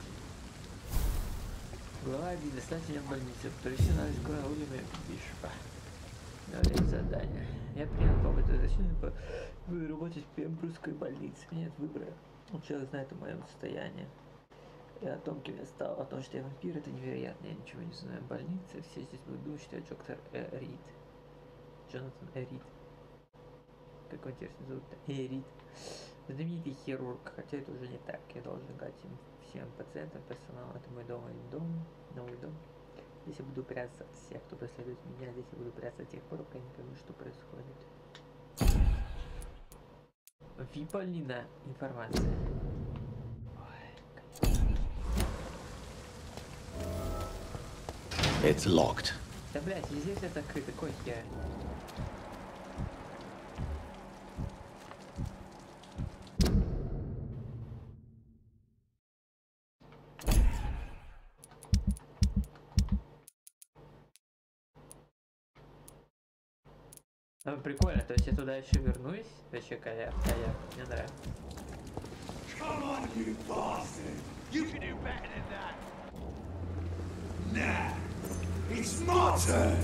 Глава недостаточно в больнице. Профессиональная школа вовремя бишпа. Далее задание. Я принял повод защиты по работать в Пембрукской больнице. Нет выбора. Человек знает о моем состоянии. И о том, кем я стал. О том, что я вампир, это невероятно. Я ничего не знаю о больнице. Все здесь будут думать, что я доктор Рид. Джонатан Рид. Как его интересно зовут-то? Рид. Знаменитый хирург. Хотя это уже не так. Я должен дать им всем пациентам, персоналу. Это мой дом, один дом, новый дом. Здесь я буду прятаться от всех, кто преследует меня. Здесь я буду прятаться до тех пор, пока я не пойму, что происходит. Випалина информация. It's locked. Да, блять, везде все закрыто, какой хер. Ну, прикольно, то есть я туда еще вернусь. Вообще кайф, мне нравится. Come on, you bastard! You can do better than that! Nah, it's my turn!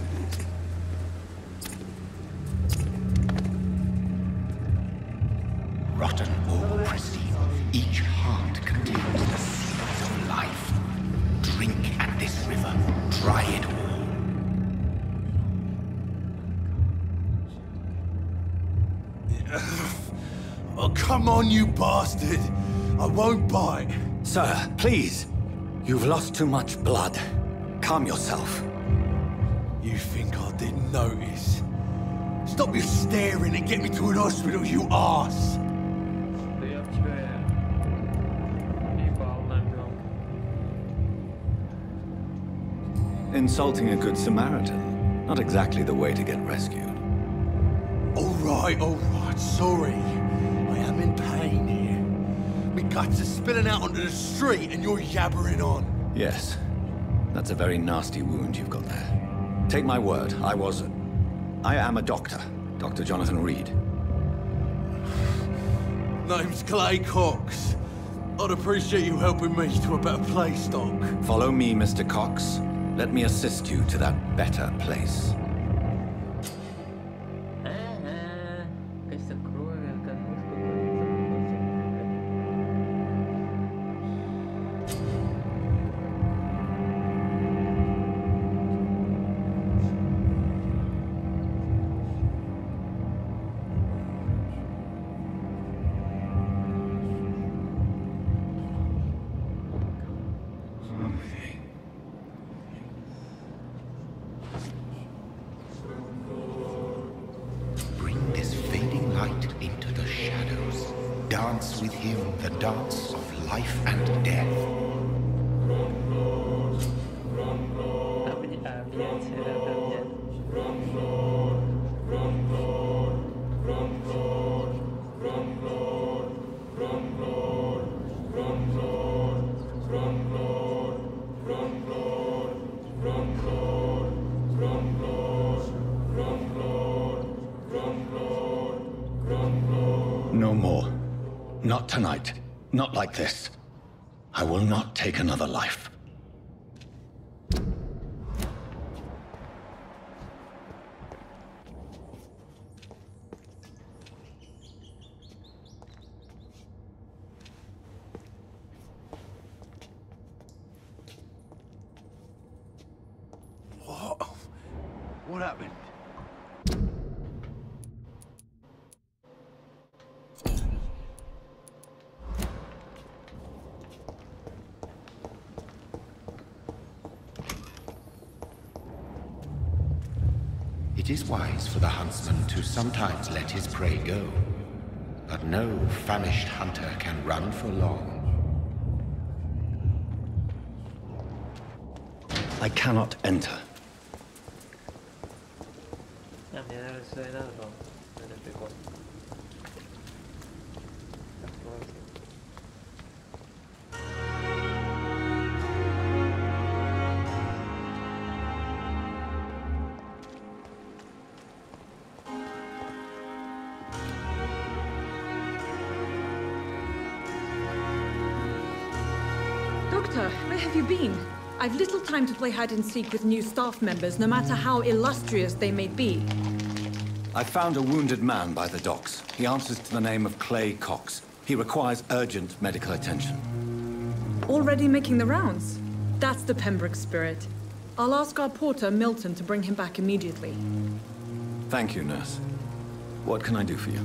Rotten or pristine, each heart contains the seeds of life. Drink at this river, try it all. Oh, come on, you bastard! I won't bite. Sir, please. You've lost too much blood. Calm yourself. You think I didn't notice? Stop your staring and get me to an hospital, you arse! Insulting a good Samaritan. Not exactly the way to get rescued. All right, sorry. I am in pain here. My guts are spilling out onto the street and you're yabbering on. Yes. That's a very nasty wound you've got there. Take my word, I am a doctor. Dr. Jonathan Reed. Name's Clay Cox. I'd appreciate you helping me to a better place, Doc. Follow me, Mr. Cox. Let me assist you to that better place. Dance with him the dance of life and death. No more. Not tonight. Not like this. I will not take another life. What happened? It is wise for the huntsman to sometimes let his prey go, but no famished hunter can run for long. I cannot enter. Doctor, where have you been? I've little time to play hide-and-seek with new staff members, no matter how illustrious they may be. I found a wounded man by the docks. He answers to the name of Clay Cox. He requires urgent medical attention. Already making the rounds? That's the Pembroke spirit. I'll ask our porter, Milton, to bring him back immediately. Thank you, nurse. What can I do for you?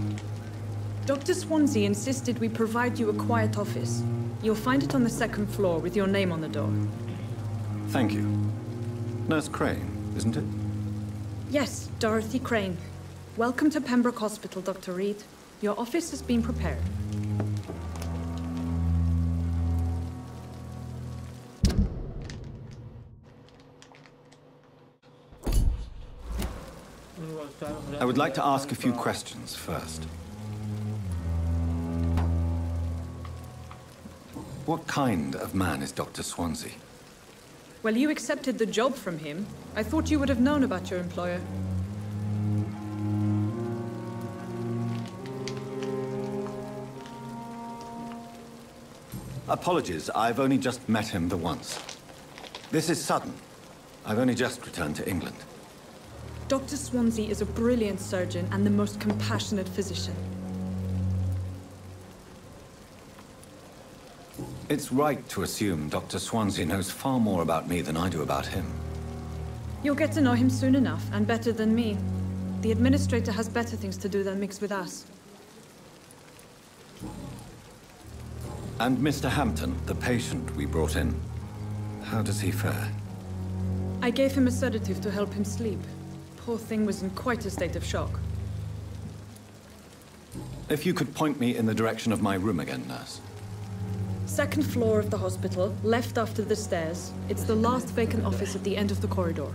Dr. Swansea insisted we provide you a quiet office. You'll find it on the second floor with your name on the door. Thank you. Nurse Crane, isn't it? Yes, Dorothy Crane. Welcome to Pembroke Hospital, Dr. Reed. Your office has been prepared. I would like to ask a few questions first. What kind of man is Dr. Swansea? Well, you accepted the job from him. I thought you would have known about your employer. Apologies, I've only just met him the once. This is sudden. I've only just returned to England. Dr. Swansea is a brilliant surgeon and the most compassionate physician. It's right to assume Dr. Swansea knows far more about me than I do about him. You'll get to know him soon enough, and better than me. The administrator has better things to do than mix with us. And Mr. Hampton, the patient we brought in, how does he fare? I gave him a sedative to help him sleep. Poor thing was in quite a state of shock. If you could point me in the direction of my room again, nurse. Second floor of the hospital, left after the stairs. It's the last vacant office at the end of the corridor.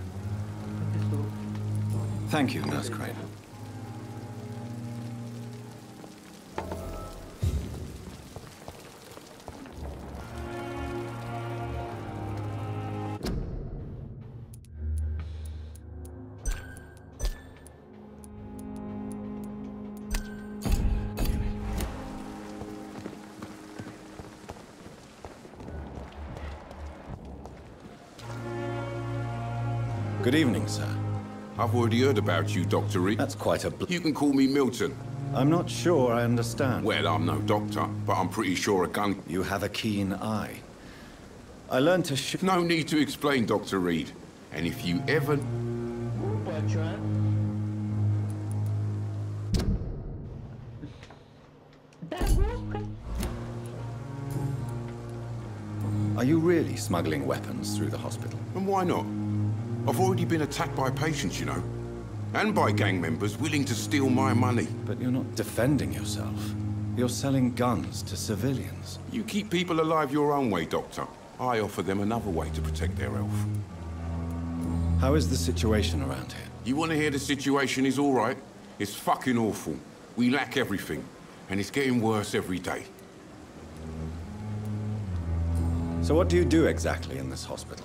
Thank you, Nurse Crane. Good evening, sir. I've already heard about you, Dr. Reed. That's quite a You can call me Milton. I'm not sure I understand. Well, I'm no doctor, but I'm pretty sure a gun... You have a keen eye. I learned to shoot... No need to explain, Dr. Reed. And if you ever... Are you really smuggling weapons through the hospital? And why not? I've already been attacked by patients, you know. And by gang members willing to steal my money. But you're not defending yourself. You're selling guns to civilians. You keep people alive your own way, Doctor. I offer them another way to protect their health. How is the situation around here? You want to hear the situation is all right? It's fucking awful. We lack everything. And it's getting worse every day. So what do you do exactly in this hospital?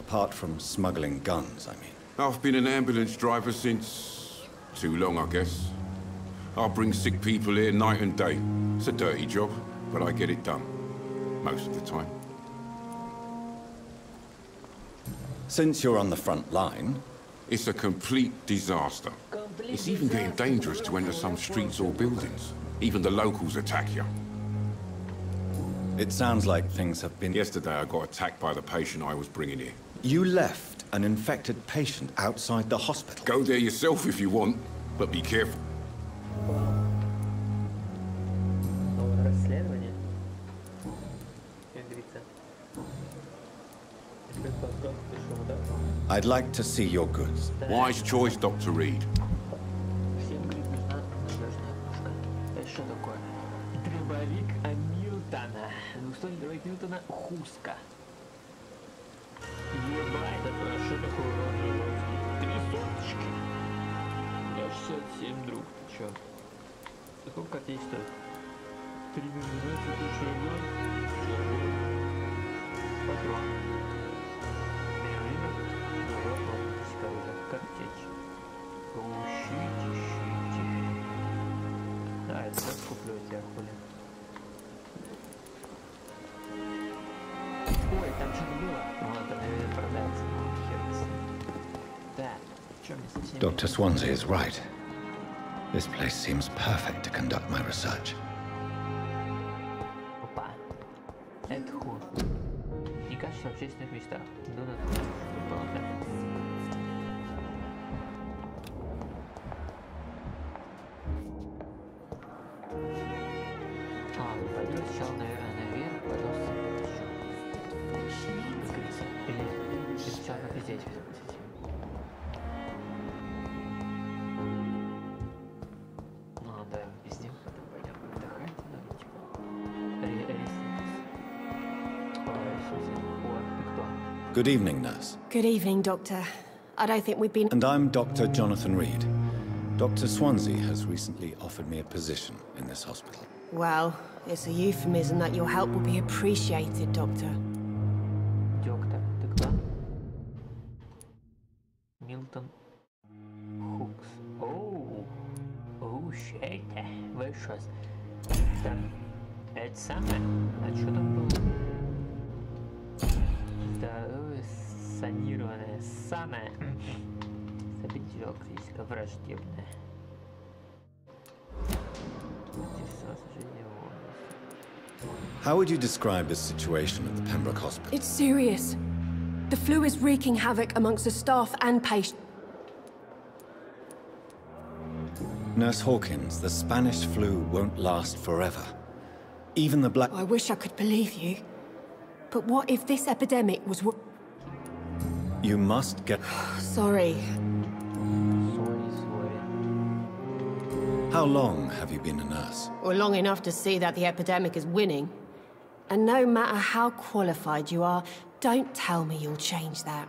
Apart from smuggling guns, I mean. I've been an ambulance driver since... too long, I guess. I bring sick people here night and day. It's a dirty job, but I get it done. Most of the time. Since you're on the front line... It's a complete disaster. It's even getting dangerous to enter some streets or buildings. Even the locals attack you. It sounds like things have been... Yesterday I got attacked by the patient I was bringing here. You left an infected patient outside the hospital? Go there yourself if you want, but be careful. I'd like to see your goods. Wise choice, Dr. Reed. Ебать, это что такое рожевый? 3 соточки. Я 67, друг, ты чё? Сколько здесь стоит? 3 минуты, душа, патрон. Картечь. Ущите, щите. Да, это сейчас куплю тебя, хули. Ой, там что-то было. Вот, это, наверное, продается. Да, что мне совсем... Dr. Swansea is right. This place seems perfect to conduct my research. Опа. Это хуй. Не качество в общественных местах. Пойдем сначала, наверное, наверх, потом или сначала здесь. Ну да, везде пойдем отдыхать, Good evening, nurse. Good evening, Doctor. I don't think we've been... And I'm Dr. Jonathan Reed. Dr. Swansea has recently offered me a position in this hospital. Well, it's a euphemism that your help will be appreciated, Doctor. Доктор, ты кто? Милтон Хукс. Оу, щейте. Вы что? Это самое? А что там было? Здоровье санированное. Самое. Событие критика враждебное. How would you describe the situation at the Pembroke Hospital? It's serious. The flu is wreaking havoc amongst the staff and patients. Nurse Hawkins, the Spanish flu won't last forever. Even the black... I wish I could believe you. But what if this epidemic was... You must get... Sorry. How long have you been a nurse? Well, long enough to see that the epidemic is winning. And no matter how qualified you are, don't tell me you'll change that.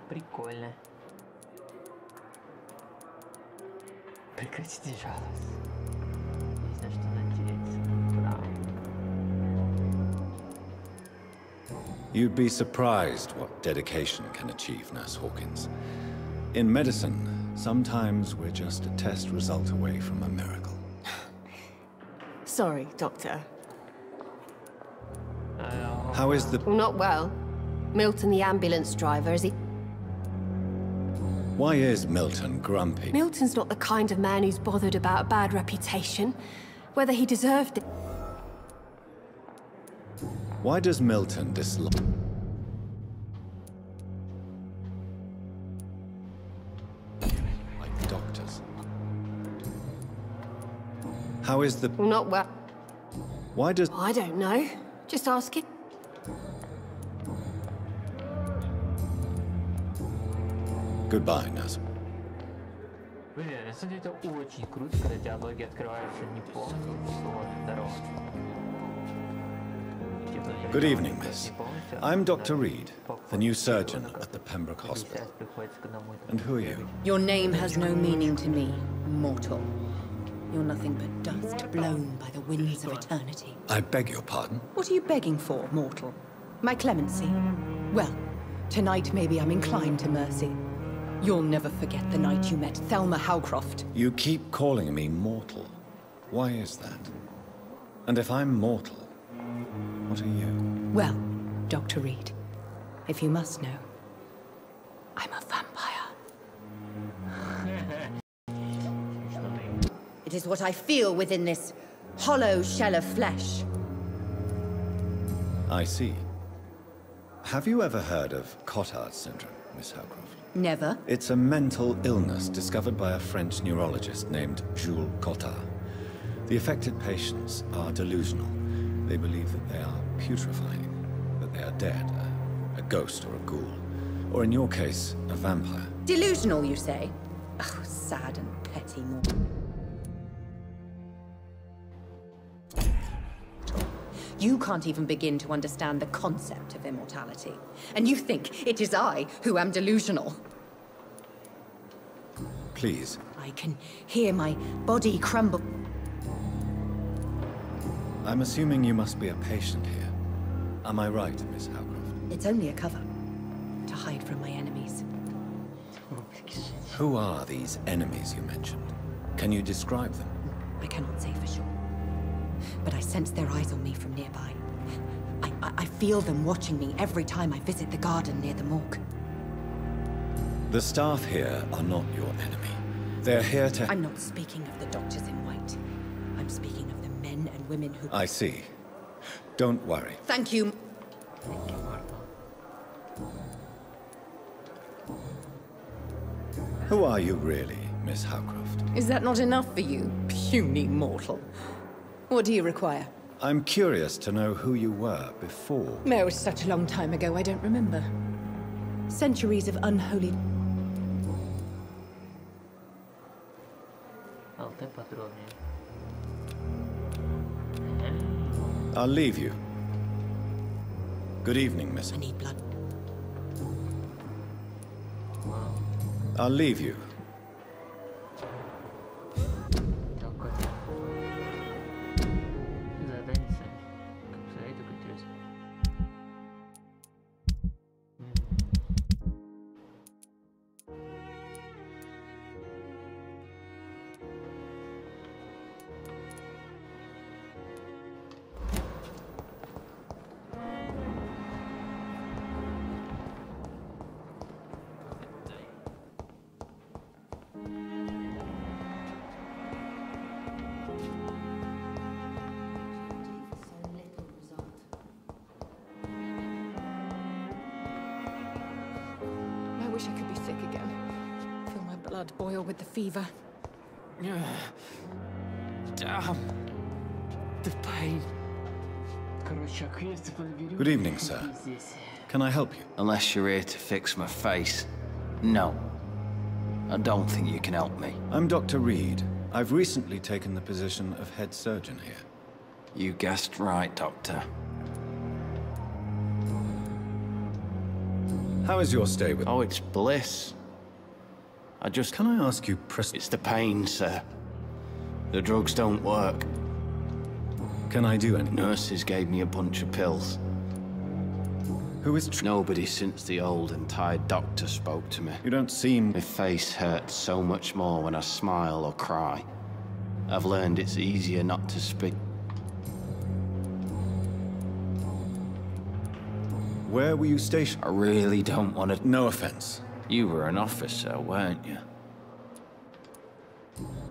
Прикольно. Прекратите жалость. Не знаю, что надо делать. Право. You'd be surprised what dedication can achieve, Nurse Hawkins. In medicine, sometimes we're just a test result away from a miracle. Sorry, Doctor. How is the... Not well. Milton, the ambulance driver, is he... Why is Milton grumpy? Milton's not the kind of man who's bothered about a bad reputation. Whether he deserved it... Why does Milton dislike... like doctors? How is the... Not well. Why does... I don't know. Just ask it. Goodbye, nurse. Блин, на самом деле это очень круто, когда диалоги открываются не полностью, слово здорово. Good evening, miss. I'm Dr. Reed, the new surgeon at the Pembroke Hospital. And who are you? Your name has no meaning to me, mortal. You're nothing but dust blown by the winds of eternity. I beg your pardon? What are you begging for, mortal? My clemency? Well, tonight maybe I'm inclined to mercy. You'll never forget the night you met Thelma Howcroft. You keep calling me mortal. Why is that? And if I'm mortal, what are you? Well, Dr. Reed, if you must know, I'm a vampire. It is what I feel within this hollow shell of flesh. I see. Have you ever heard of Cotard syndrome, Miss Howcroft? Never. It's a mental illness discovered by a French neurologist named Jules Cotard. The affected patients are delusional. They believe that they are putrefying, that they are dead, a ghost or a ghoul, or in your case, a vampire. Delusional, you say? Oh, sad and petty mortal. You can't even begin to understand the concept of immortality. And you think it is I who am delusional. Please. I can hear my body crumble. I'm assuming you must be a patient here. Am I right, Miss Howcroft? It's only a cover to hide from my enemies. Who are these enemies you mentioned? Can you describe them? I cannot say for sure. But I sense their eyes on me from nearby. I feel them watching me every time I visit the garden near the morgue. The staff here are not your enemy. They're here to... I'm not speaking of the doctors in white. I'm speaking of the men and women who... I see. Don't worry. Thank you. Who are you really, Miss Howcroft? Is that not enough for you, puny mortal? What do you require? I'm curious to know who you were before. No, it was such a long time ago, I don't remember. Centuries of unholy... I'll leave you. Good evening, Miss. I need blood. I'll leave you. I wish I could be sick again. Feel my blood boil with the fever. Damn. The pain. Good evening, sir. Can I help you? Unless you're here to fix my face. No. I don't think you can help me. I'm Dr. Reed. I've recently taken the position of head surgeon here. You guessed right, Doctor. How is your stay with... Oh, it's bliss. I just... Can I ask you It's the pain, sir. The drugs don't work. Can I do anything? Nurses gave me a bunch of pills. Who is Nobody since the old and tired doctor spoke to me. You don't seem... My face hurts so much more when I smile or cry. I've learned it's easier not to speak. Where were you stationed? I really don't want to... No offense. You were an officer, weren't you?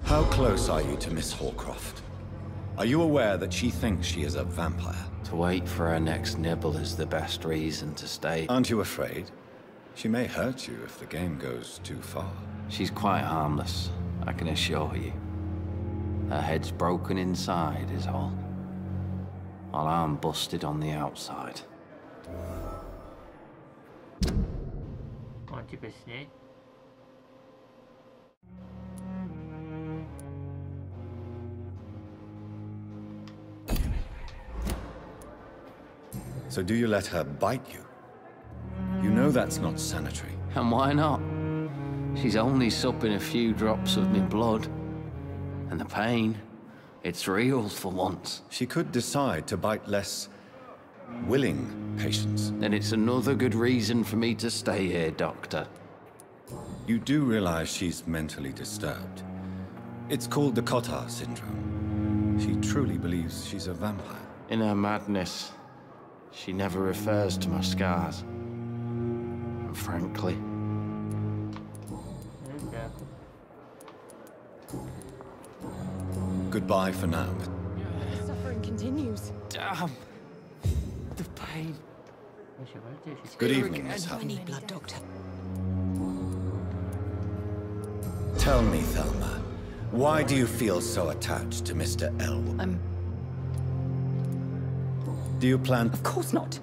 How close are you to Miss Horcroft? Are you aware that she thinks she is a vampire? To wait for her next nibble is the best reason to stay. Aren't you afraid? She may hurt you if the game goes too far. She's quite harmless, I can assure you. Her head's broken inside is all. While I'm busted on the outside. Он типа с ней. So do you let her bite you? You know that's not sanitary. And why not? She's only supping a few drops of me blood. And the pain, it's real for once. She could decide to bite less willing patients. Then it's another good reason for me to stay here, Doctor. You do realize she's mentally disturbed. It's called the Cotard syndrome. She truly believes she's a vampire. In her madness, she never refers to my scars. And frankly... Goodbye for now. The suffering continues. Damn. The pain. Good evening, Miss I Hunt. need blood, Doctor. Tell me, Thelma, why do you feel so attached to Mr. Elwood? Do you plan... Of course not.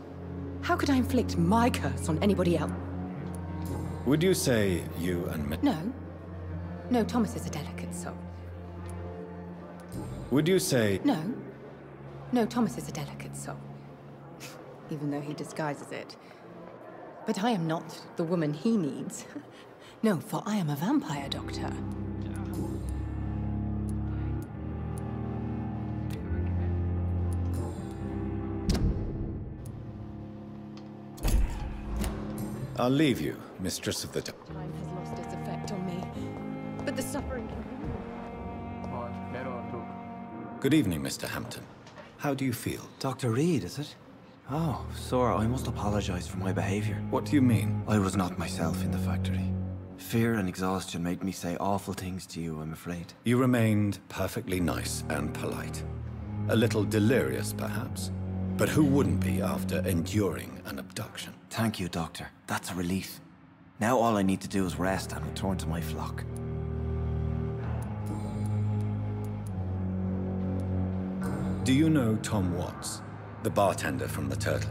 How could I inflict my curse on anybody else? Would you say you and... No. No, Thomas is a delicate soul. Would you say... No. No, Thomas is a delicate soul. Even though he disguises it. But I am not the woman he needs. No, for I am a vampire, Doctor. I'll leave you, Mistress of the... Time has lost its effect on me. But the suffering continues. Good evening, Mr. Hampton. How do you feel? Dr. Reed, is it? Oh, sir, I must apologize for my behavior. What do you mean? I was not myself in the factory. Fear and exhaustion made me say awful things to you, I'm afraid. You remained perfectly nice and polite. A little delirious, perhaps. But who wouldn't be after enduring an abduction? Thank you, Doctor. That's a relief. Now all I need to do is rest and return to my flock. Do you know Tom Watts, the bartender from the Turtle?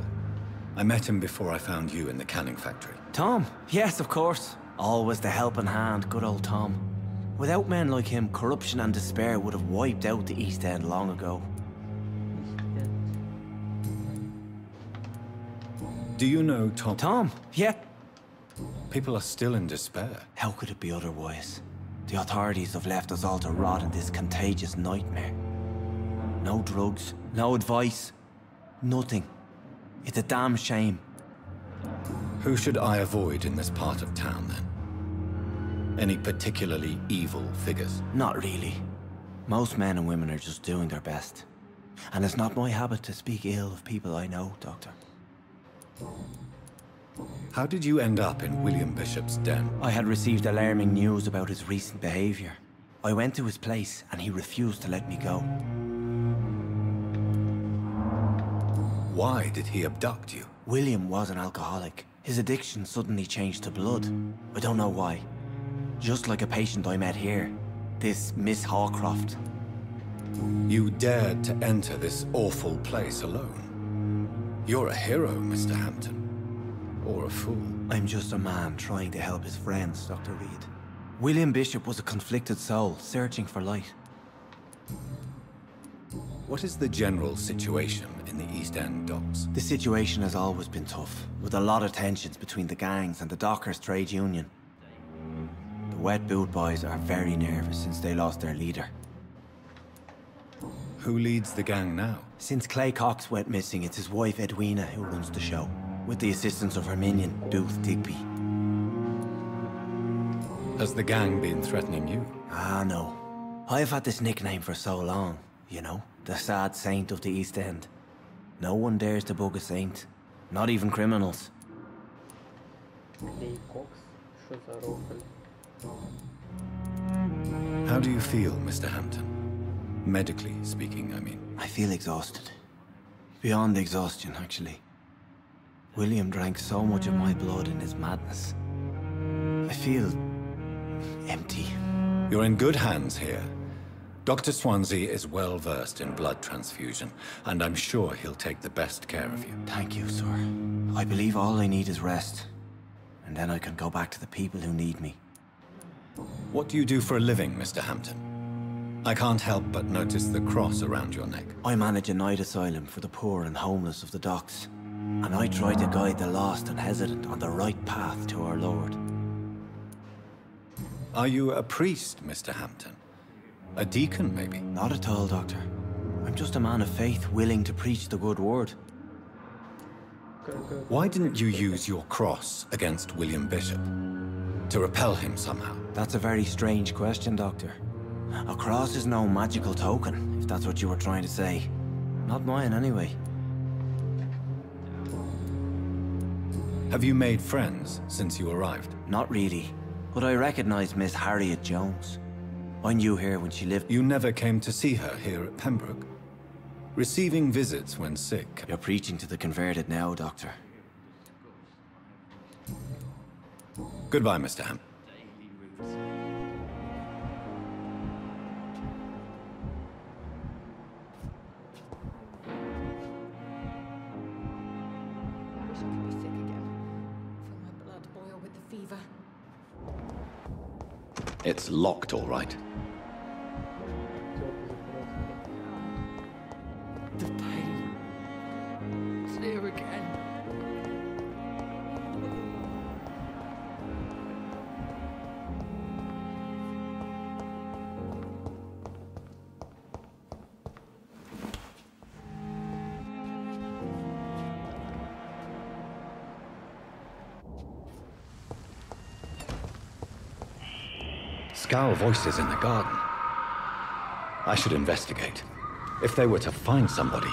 I met him before I found you in the canning factory. Tom? Yes, of course. Always the helping hand, good old Tom. Without men like him, corruption and despair would have wiped out the East End long ago. Do you know Tom? Tom? Yeah. People are still in despair. How could it be otherwise? The authorities have left us all to rot in this contagious nightmare. No drugs, no advice, nothing. It's a damn shame. Who should I avoid in this part of town, then? Any particularly evil figures? Not really. Most men and women are just doing their best. And it's not my habit to speak ill of people I know, Doctor. How did you end up in William Bishop's den? I had received alarming news about his recent behavior. I went to his place and he refused to let me go. Why did he abduct you? William was an alcoholic. His addiction suddenly changed to blood. I don't know why. Just like a patient I met here. This Miss Hawcroft. You dared to enter this awful place alone. You're a hero, Mr. Hampton. Or a fool. I'm just a man trying to help his friends, Dr. Reed. William Bishop was a conflicted soul, searching for light. What is the general situation in the East End docks? The situation has always been tough, with a lot of tensions between the gangs and the dockers' trade union. The wet boot boys are very nervous since they lost their leader. Who leads the gang now? Since Clay Cox went missing, it's his wife Edwina who runs the show, with the assistance of her minion, Booth Digby. Has the gang been threatening you? Ah, no. I've had this nickname for so long, you know, the sad saint of the East End. No one dares to bug a saint, not even criminals. How do you feel, Mr. Hampton? Medically speaking, I mean. I feel exhausted. Beyond exhaustion, actually. William drank so much of my blood in his madness. I feel empty. You're in good hands here. Dr. Swansea is well versed in blood transfusion, and I'm sure he'll take the best care of you. Thank you, sir. I believe all I need is rest. And then I can go back to the people who need me. What do you do for a living, Mr. Hampton? I can't help but notice the cross around your neck. I manage a night asylum for the poor and homeless of the docks. And I try to guide the lost and hesitant on the right path to our Lord. Are you a priest, Mr. Hampton? A deacon, maybe? Not at all, Doctor. I'm just a man of faith, willing to preach the good word. Why didn't you use your cross against William Bishop? To repel him somehow? That's a very strange question, Doctor. A cross is no magical token, if that's what you were trying to say. Not mine, anyway. Have you made friends since you arrived? Not really, but I recognize Miss Harriet Jones. I knew her when she lived... You never came to see her here at Pembroke? Receiving visits when sick? You're preaching to the converted now, Doctor. Goodbye, Mr. Hampton. It's locked, all right. The pain. It's there again. Scowl voices in the garden. I should investigate. If they were to find somebody...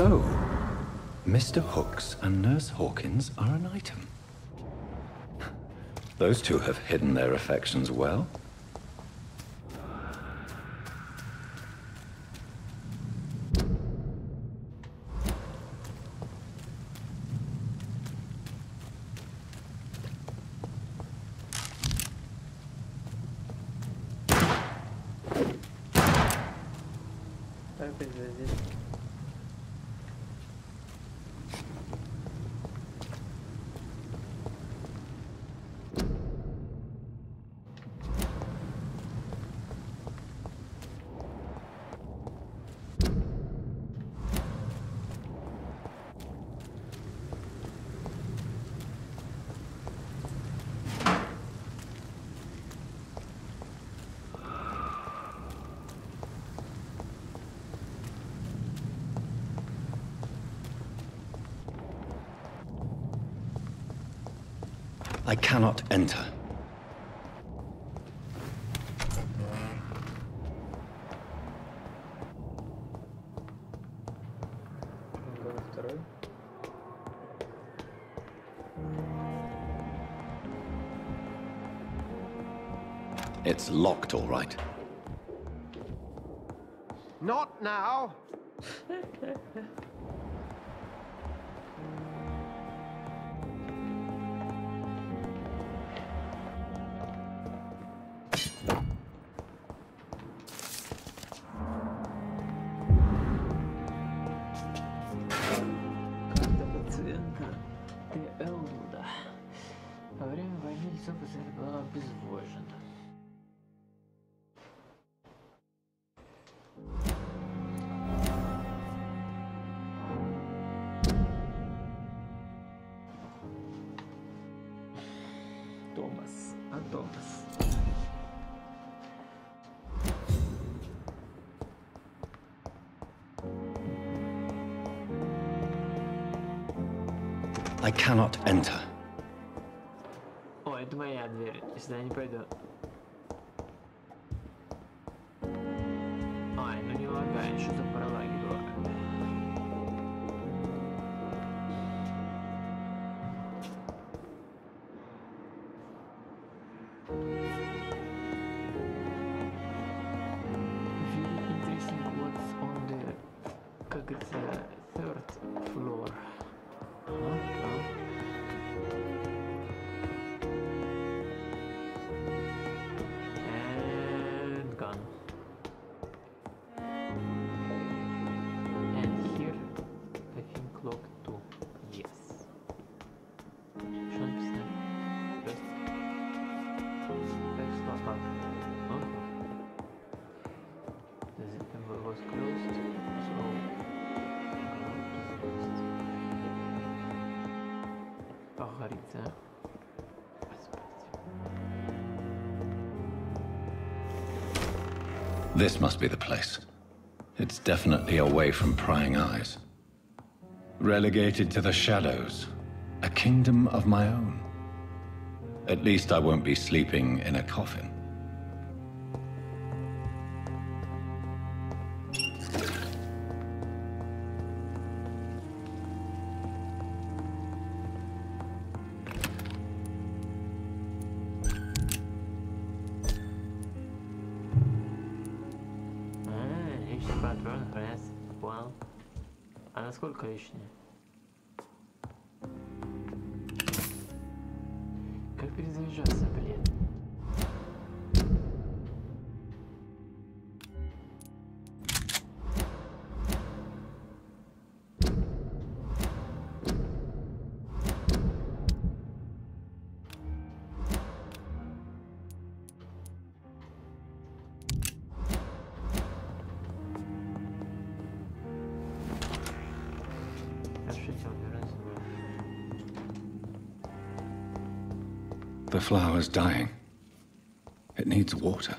So, Mr. Hooks and Nurse Hawkins are an item. Those two have hidden their affections well. I cannot enter. It's locked, all right. Not now! Во время войны лицо пациента было обезвожено. Томас, Томас. I cannot enter. О, это моя дверь. Сюда я не пойду. Ай, ну не лагай, что за пролаги бывают? Very interesting what's on the, как говорится, third floor. And gone. And here, I think log 2. Yes. Что написано? Text not up. The September was closed, so Похорится. This must be the place. It's definitely away from prying eyes. Relegated to the shadows. A kingdom of my own. At least I won't be sleeping in a coffin. Патрон хранятся, понял. А насколько лишнее? Как перезаряжаться, блин? The flower's dying. It needs water.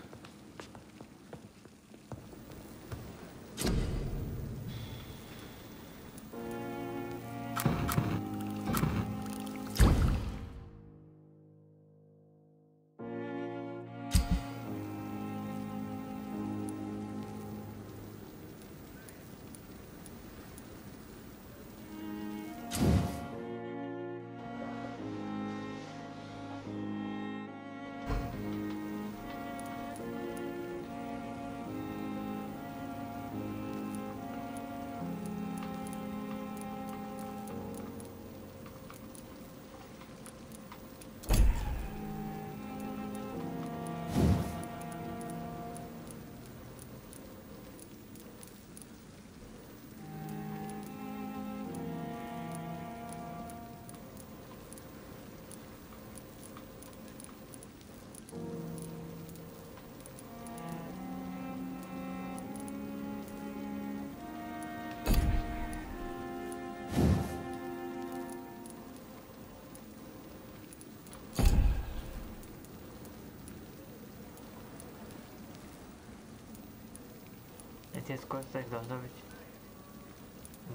Хотя скорость должна быть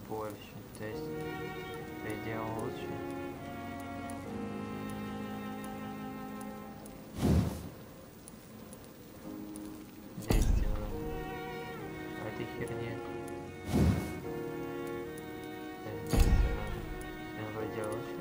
больше, то есть по идее лучше. Этой херни. Я вроде лучше.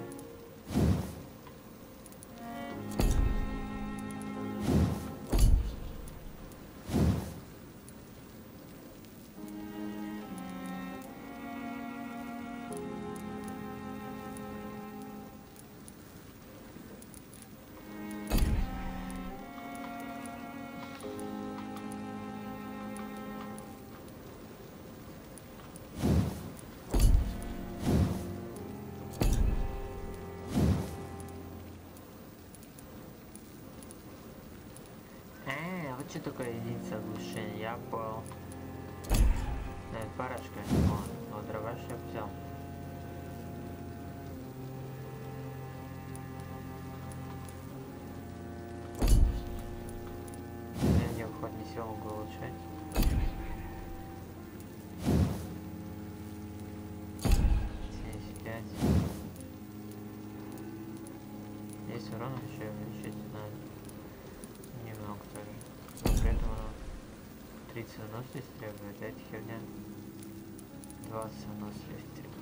Вот что такое единица оглушения, я понял. Это парочка, вот дробаш я взял. Я вход не сел улучшать. 75. Здесь урон еще увеличить надо. Немного тоже. Поэтому 30 выносливость требует, эта херня 20 выносливость требует.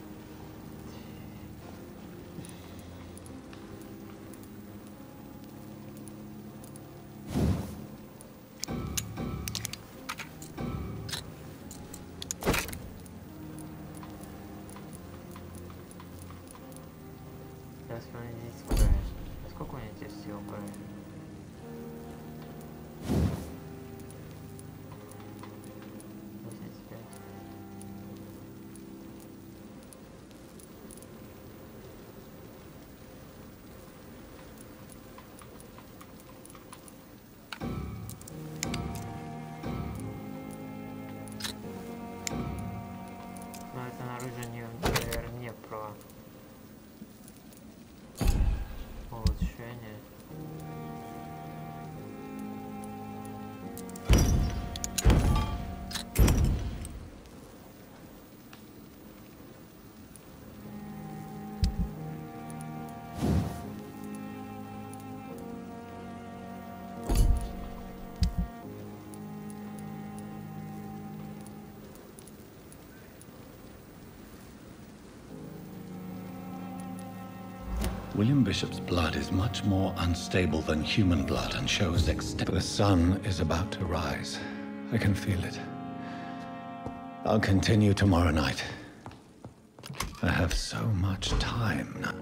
Сейчас мы здесь скраем. А сколько у меня здесь всего краем? Не про улучшение. William Bishop's blood is much more unstable than human blood and shows the sun is about to rise. I can feel it. I'll continue tomorrow night. I have so much time now.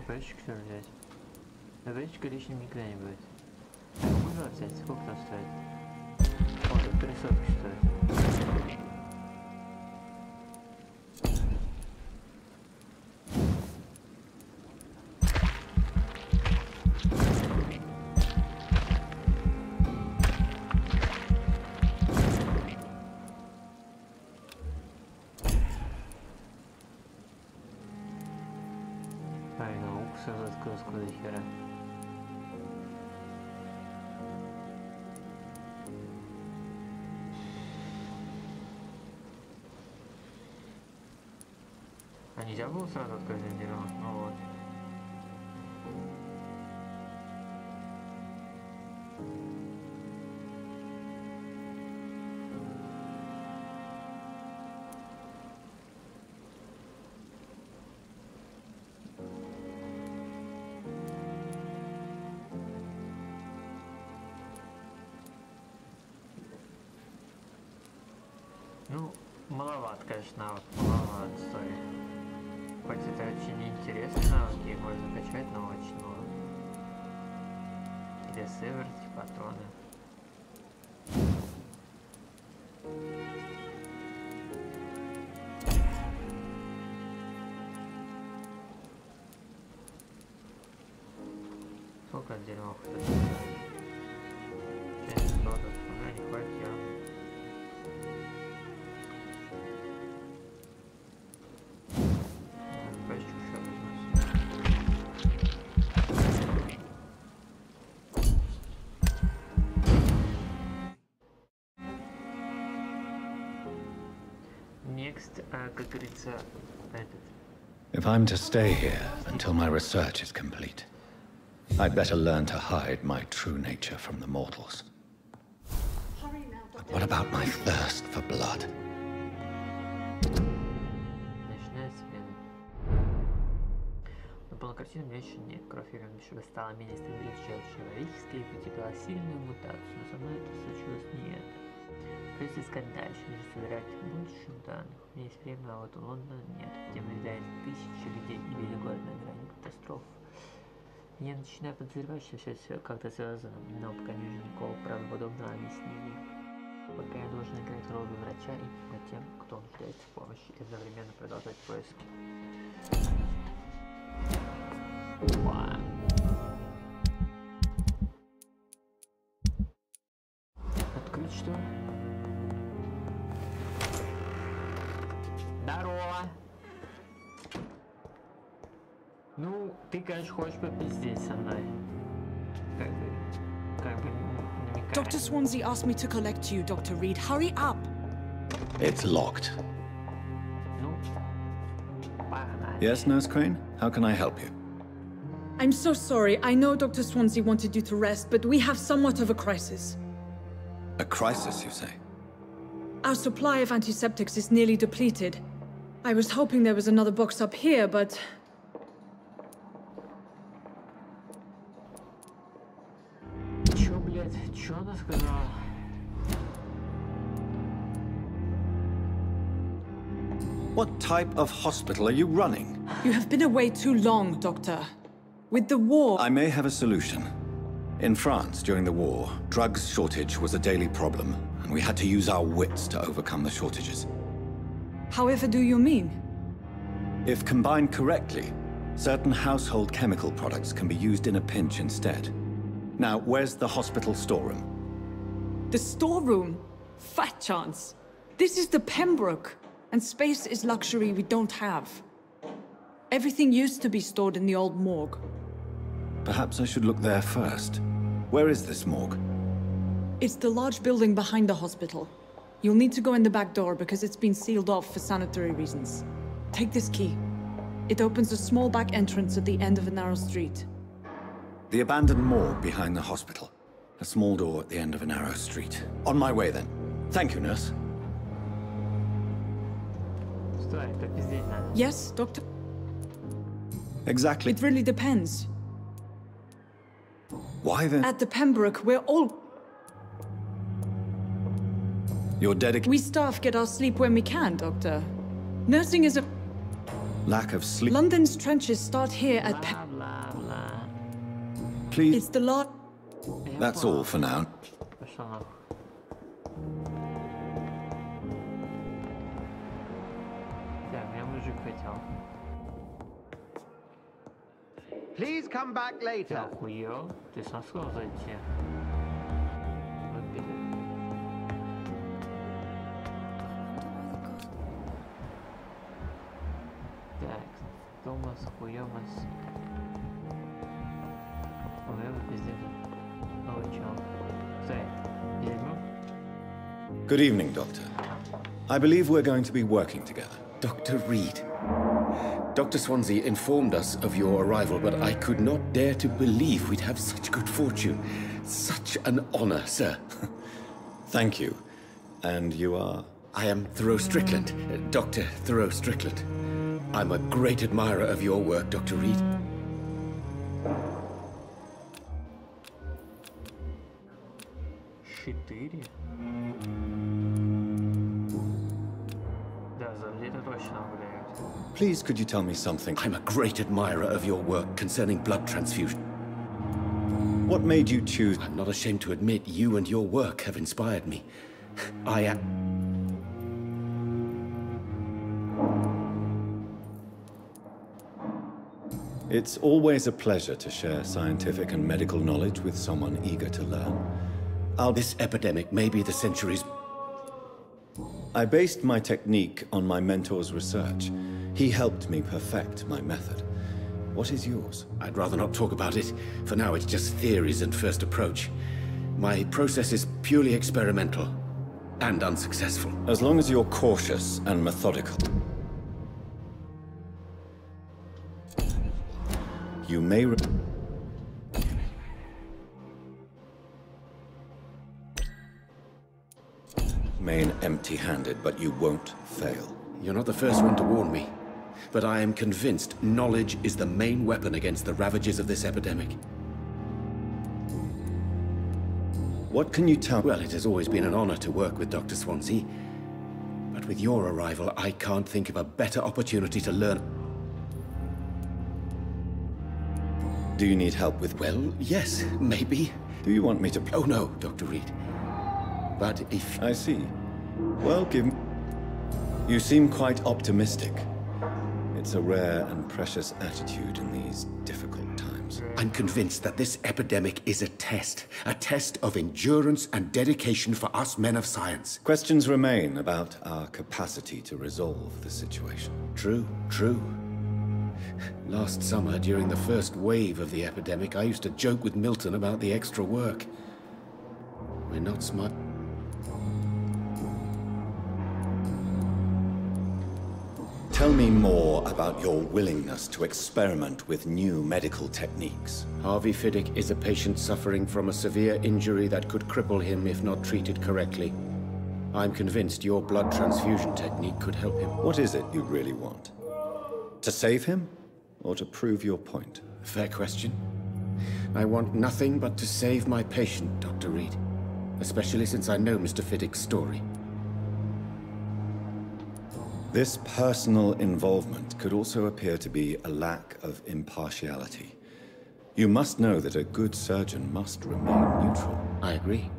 ППшечку что ли взять? ППшечка лишним никогда не будет. Я могу же взять? Сколько там стоит? О, тут 300 стоит. сразу откуда хера. А нельзя было сразу открыть дерево? Ну вот. Ну, маловат, конечно, навык, маловат, сори. Хоть это очень интересный навык, их можно качать, но очень много. Где сыворотки, патроны. Сколько дерьма хватит? 6 долларов, не хватит явно. Как говорится, этот. If I'm to stay here until my research is complete, I'd better learn to hide my true nature from the mortals. But what about my thirst for blood? Ночная смена. На полной картине у меня еще нет. Кровь чтобы стала менее стабильной, чем человеческая, и потеряла сильную мутацию, но со мной это случилось не это. Придется искать дальше, нужно собирать больше данных. У меня есть время, а вот у Лондона нет, где наблюдает тысячи людей и весь город на грани катастроф. Я начинаю подозревать, что все как-то связано, но пока не вижу никакого правдоподобного объяснения. Пока я должен играть роль врача и помогать тем, кто нуждается в помощи, и одновременно продолжать поиски. Открыть что? Здорово! Ну, ты, конечно, хочешь попиздеть со мной. Как бы никак. Dr. Swansea asked me to collect you, Dr. Reed. Hurry up! It's locked. Ну, погнали. Yes, Nurse Crane? How can I help you? I'm so sorry. I know Dr. Swansea wanted you to rest, but we have somewhat of a crisis. A crisis, you say? Our supply of antiseptics is nearly depleted. I was hoping there was another box up here, but... Чё, блядь? Чё она сказала? What type of hospital are you running? You have been away too long, Doctor. With the war... I may have a solution. In France, during the war, drugs shortage was a daily problem, and we had to use our wits to overcome the shortages. However do you mean? If combined correctly, certain household chemical products can be used in a pinch instead. Now, where's the hospital storeroom? The storeroom? Fat chance. This is the Pembroke, and space is luxury we don't have. Everything used to be stored in the old morgue. Perhaps I should look there first. Where is this morgue? It's the large building behind the hospital. You'll need to go in the back door because it's been sealed off for sanitary reasons. Take this key. It opens a small back entrance at the end of a narrow street. The abandoned morgue behind the hospital. A small door at the end of a narrow street. On my way then. Thank you, nurse. Yes, Doctor? Exactly. It really depends. Why then? At the Pembroke, we're all... You're dedicated. We staff get our sleep when we can, Doctor. Nursing is a... Lack of sleep. London's trenches start here at Please. It's the lot. That's all for now. Please come back later. Ты сосал зайти. Так, Томас, хуёмас. Good evening, Doctor. I believe we're going to be working together. Dr. Reed. Dr. Swansea informed us of your arrival, but I could not dare to believe we'd have such good fortune. Such an honor, sir. Thank you. And you are? I am Thoreau Strickland, Dr. Thoreau Strickland. I'm a great admirer of your work, Dr. Reed. Please, could you tell me something? I'm a great admirer of your work concerning blood transfusion. What made you choose? I'm not ashamed to admit you and your work have inspired me. I am... It's always a pleasure to share scientific and medical knowledge with someone eager to learn. This epidemic may be the century's... I based my technique on my mentor's research. He helped me perfect my method. What is yours? I'd rather not talk about it. For now, it's just theories and first approach. My process is purely experimental and unsuccessful. As long as you're cautious and methodical. You may remain empty-handed, but you won't fail. You're not the first one to warn me, but I am convinced knowledge is the main weapon against the ravages of this epidemic. What can you tell? Well, it has always been an honor to work with Dr. Swansea, but with your arrival, I can't think of a better opportunity to learn. Do you need help with... Well, yes, maybe. Do you want me to... Oh, no, Dr. Reed. But if... I see. Well, give me... You seem quite optimistic. It's a rare and precious attitude in these difficult times. I'm convinced that this epidemic is a test of endurance and dedication for us men of science. Questions remain about our capacity to resolve the situation. True, true. Last summer, during the first wave of the epidemic, I used to joke with Milton about the extra work. We're not smart. Tell me more about your willingness to experiment with new medical techniques. Harvey Fiddick is a patient suffering from a severe injury that could cripple him if not treated correctly. I'm convinced your blood transfusion technique could help him. What is it you really want? To save him? Or to prove your point? Fair question. I want nothing but to save my patient, Dr. Reed. Especially since I know Mr. Fiddick's story. This personal involvement could also appear to be a lack of impartiality. You must know that a good surgeon must remain neutral. I agree.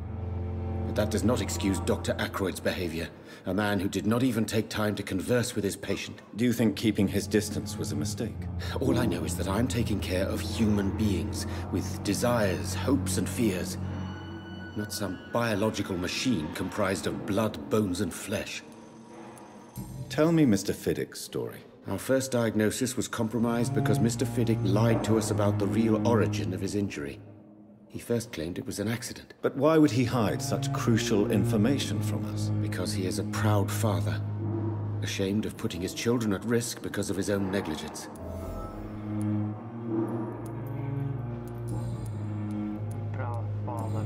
But that does not excuse Dr. Ackroyd's behavior. A man who did not even take time to converse with his patient. Do you think keeping his distance was a mistake? All I know is that I'm taking care of human beings with desires, hopes, and fears. Not some biological machine comprised of blood, bones, and flesh. Tell me Mr. Fiddick's story. Our first diagnosis was compromised because Mr. Fiddick lied to us about the real origin of his injury. He first claimed it was an accident. But why would he hide such crucial information from us? Because he is a proud father, ashamed of putting his children at risk because of his own negligence. Proud father.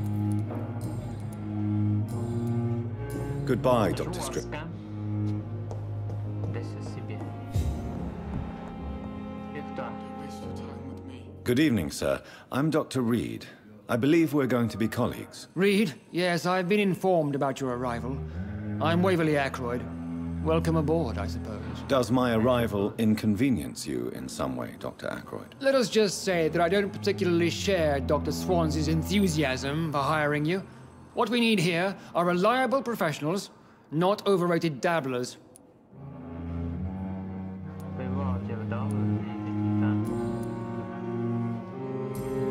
Goodbye, Dr. Strickland. Good evening, sir. I'm Dr. Reed. I believe we're going to be colleagues. Reed? Yes, I've been informed about your arrival. I'm Waverly Ackroyd. Welcome aboard, I suppose. Does my arrival inconvenience you in some way, Dr. Ackroyd? Let us just say that I don't particularly share Dr. Swansea's enthusiasm for hiring you. What we need here are reliable professionals, not overrated dabblers.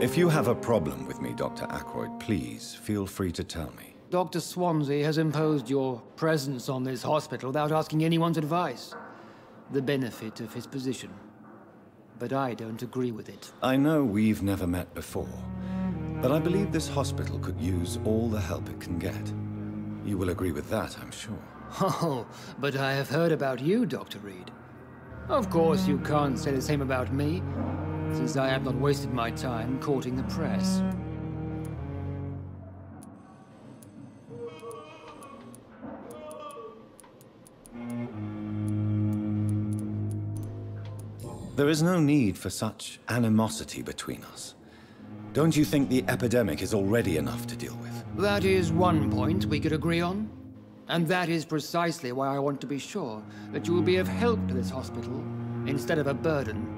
If you have a problem with me, Dr. Ackroyd, please feel free to tell me. Dr. Swansea has imposed your presence on this hospital without asking anyone's advice. The benefit of his position. But I don't agree with it. I know we've never met before, But I believe this hospital could use all the help it can get. You will agree with that, I'm sure. Oh, but I have heard about you, Dr. Reed. Of course, you can't say the same about me, since I have not wasted my time courting the press. There is no need for such animosity between us. Don't you think the epidemic is already enough to deal with? That is one point we could agree on. And that is precisely why I want to be sure that you will be of help to this hospital, instead of a burden.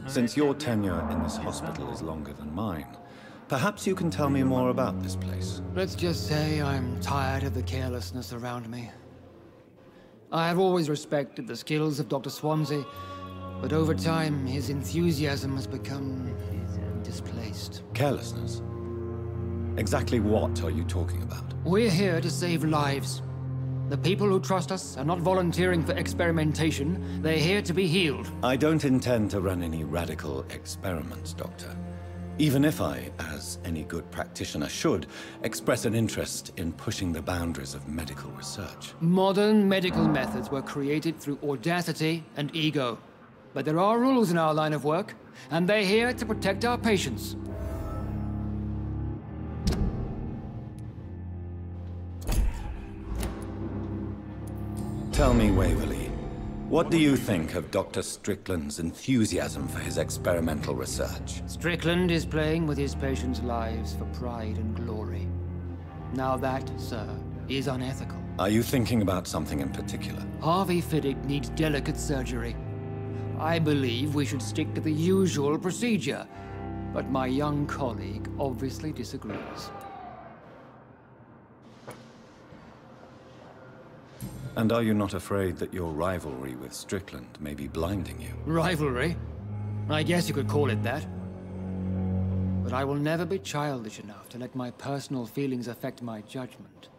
Since your tenure in this hospital is longer than mine, perhaps you can tell me more about this place. Let's just say I'm tired of the carelessness around me. I have always respected the skills of Dr. Swansea, but over time, his enthusiasm has become displaced. Carelessness? Exactly what are you talking about? We're here to save lives. The people who trust us are not volunteering for experimentation. They're here to be healed. I don't intend to run any radical experiments, Doctor. Even if I, as any good practitioner should, express an interest in pushing the boundaries of medical research. Modern medical methods were created through audacity and ego. But there are rules in our line of work, and they're here to protect our patients. Tell me, Waverly, what do you think of Dr. Strickland's enthusiasm for his experimental research? Strickland is playing with his patients' lives for pride and glory. Now that, sir, is unethical. Are you thinking about something in particular? Harvey Fiddick needs delicate surgery. I believe we should stick to the usual procedure, but my young colleague obviously disagrees. And are you not afraid that your rivalry with Strickland may be blinding you? Rivalry? I guess you could call it that. But I will never be childish enough to let my personal feelings affect my judgment.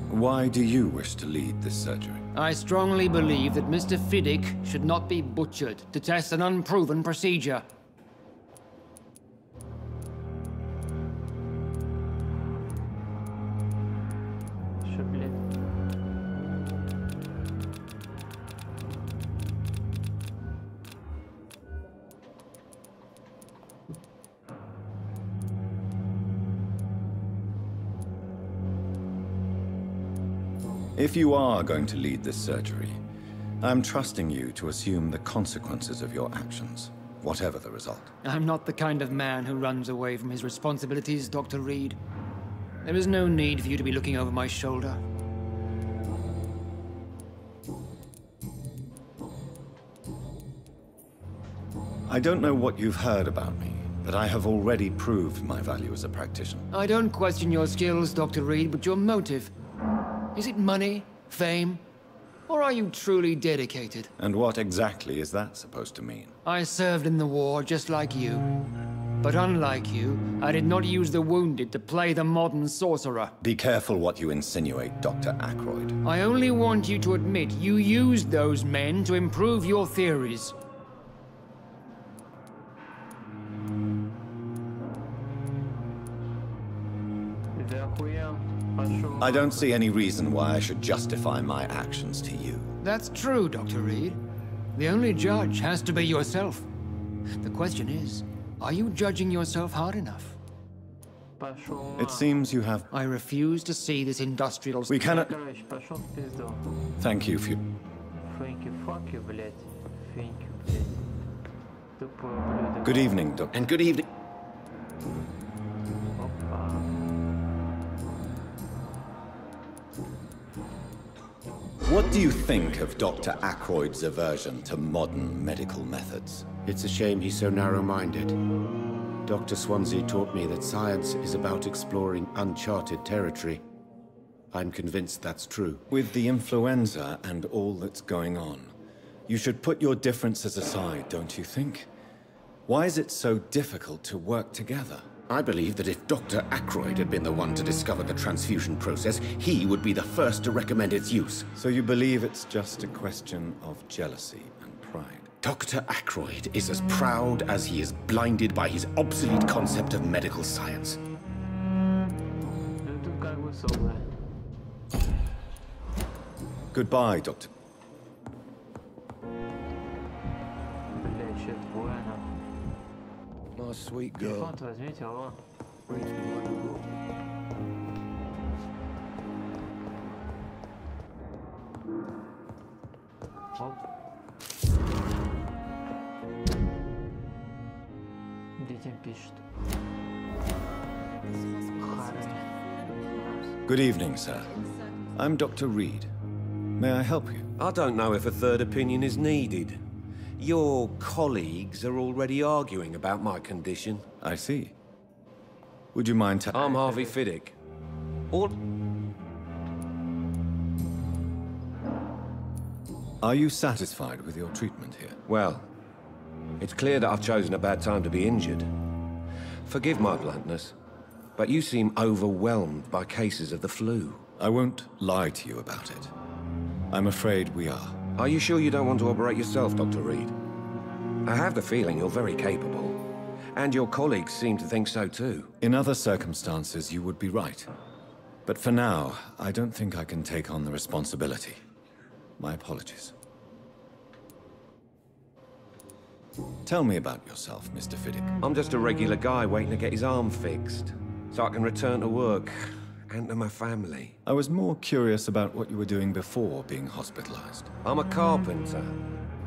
Why do you wish to lead this surgery? I strongly believe that Mr. Fiddick should not be butchered to test an unproven procedure. If you are going to lead this surgery, I'm trusting you to assume the consequences of your actions, whatever the result. I'm not the kind of man who runs away from his responsibilities, Dr. Reed. There is no need for you to be looking over my shoulder. I don't know what you've heard about me, but I have already proved my value as a practitioner. I don't question your skills, Dr. Reed, but your motive. Is it money, fame, or are you truly dedicated? And what exactly is that supposed to mean? I served in the war just like you. But unlike you, I did not use the wounded to play the modern sorcerer. Be careful what you insinuate, Dr. Ackroyd. I only want you to admit you used those men to improve your theories. I don't see any reason why I should justify my actions to you. That's true, Dr. Reed. The only judge has to be yourself. The question is, are you judging yourself hard enough? It seems you have... I refuse to see this industrial... We cannot... Thank you for... Good evening, Doctor. And good evening. What do you think of Dr. Ackroyd's aversion to modern medical methods? It's a shame he's so narrow-minded. Dr. Swansea taught me that science is about exploring uncharted territory. I'm convinced that's true. With the influenza and all that's going on, you should put your differences aside, don't you think? Why is it so difficult to work together? I believe that if Dr. Ackroyd had been the one to discover the transfusion process, he would be the first to recommend its use. So you believe it's just a question of jealousy and pride? Dr. Ackroyd is as proud as he is blinded by his obsolete concept of medical science. Goodbye, Doctor. My sweet girl. Reads me like a book. Детям пишут. Good evening, sir. I'm Dr. Reed. May I help you? I don't know if a third opinion is needed. Your colleagues are already arguing about my condition. I see. Would you mind telling... I'm Harvey Fiddick. Are you satisfied with your treatment here? Well, it's clear that I've chosen a bad time to be injured. Forgive my bluntness, but you seem overwhelmed by cases of the flu. I won't lie to you about it. I'm afraid we are. Are you sure you don't want to operate yourself, Dr. Reed? I have the feeling you're very capable. And your colleagues seem to think so too. In other circumstances, you would be right. But for now, I don't think I can take on the responsibility. My apologies. Tell me about yourself, Mr. Fiddick. I'm just a regular guy waiting to get his arm fixed, so I can return to work and to my family. I was more curious about what you were doing before being hospitalized. I'm a carpenter,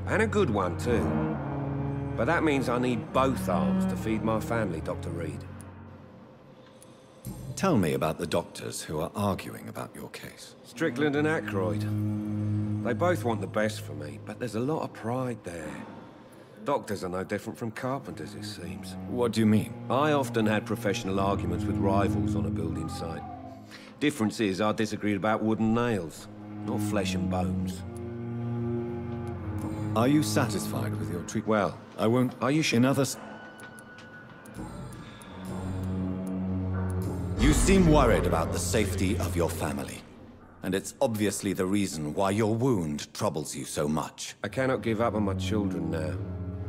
and a good one too. But that means I need both arms to feed my family, Dr. Reed. Tell me about the doctors who are arguing about your case. Strickland and Ackroyd. They both want the best for me, but there's a lot of pride there. Doctors are no different from carpenters, it seems. What do you mean? I often had professional arguments with rivals on a building site. Difference is, I disagreed about wooden nails, not flesh and bones. Are you satisfied with your treatment? Well, I won't... Are you sure? In others... You seem worried about the safety of your family. And it's obviously the reason why your wound troubles you so much. I cannot give up on my children now.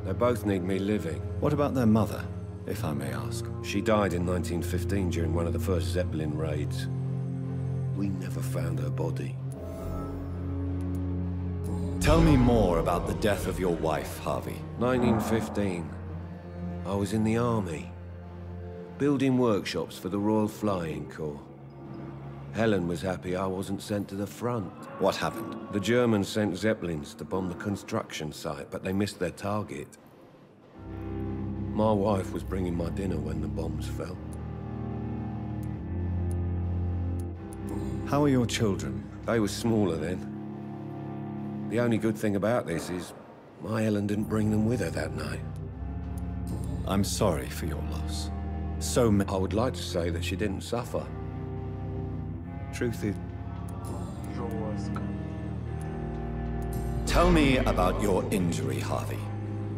They both need me living. What about their mother, if I may ask? She died in 1915 during one of the first Zeppelin raids. We never found her body. Tell me more about the death of your wife, Harvey. 1915. I was in the army, building workshops for the Royal Flying Corps. Helen was happy I wasn't sent to the front. What happened? The Germans sent Zeppelins to bomb the construction site, but they missed their target. My wife was bringing my dinner when the bombs fell. How are your children? They were smaller then. The only good thing about this is my Helen didn't bring them with her that night. I'm sorry for your loss. I would like to say that she didn't suffer. Truth is... Tell me about your injury, Harvey.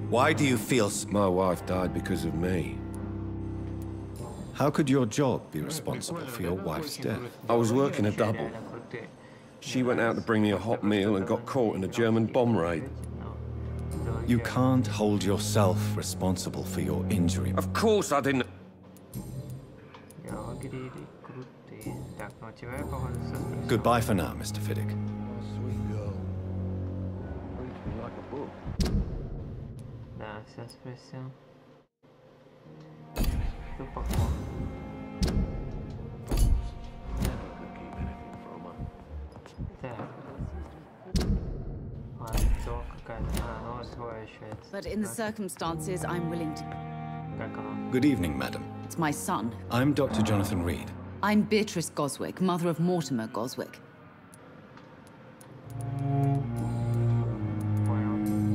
Why do you feel... My wife died because of me. How could your job be responsible for your wife's death? I was working a double. She went out to bring me a hot meal and got caught in a German bomb raid. You can't hold yourself responsible for your injury. Of course I didn't... Goodbye for now, Mr. Fiddick. Sweet girl. Reads me like a book. Да, вся спросил. But in the circumstances, I'm willing to... Good evening, madam. It's my son. I'm Dr. Jonathan Reed. I'm Beatrice Goswick, mother of Mortimer Goswick.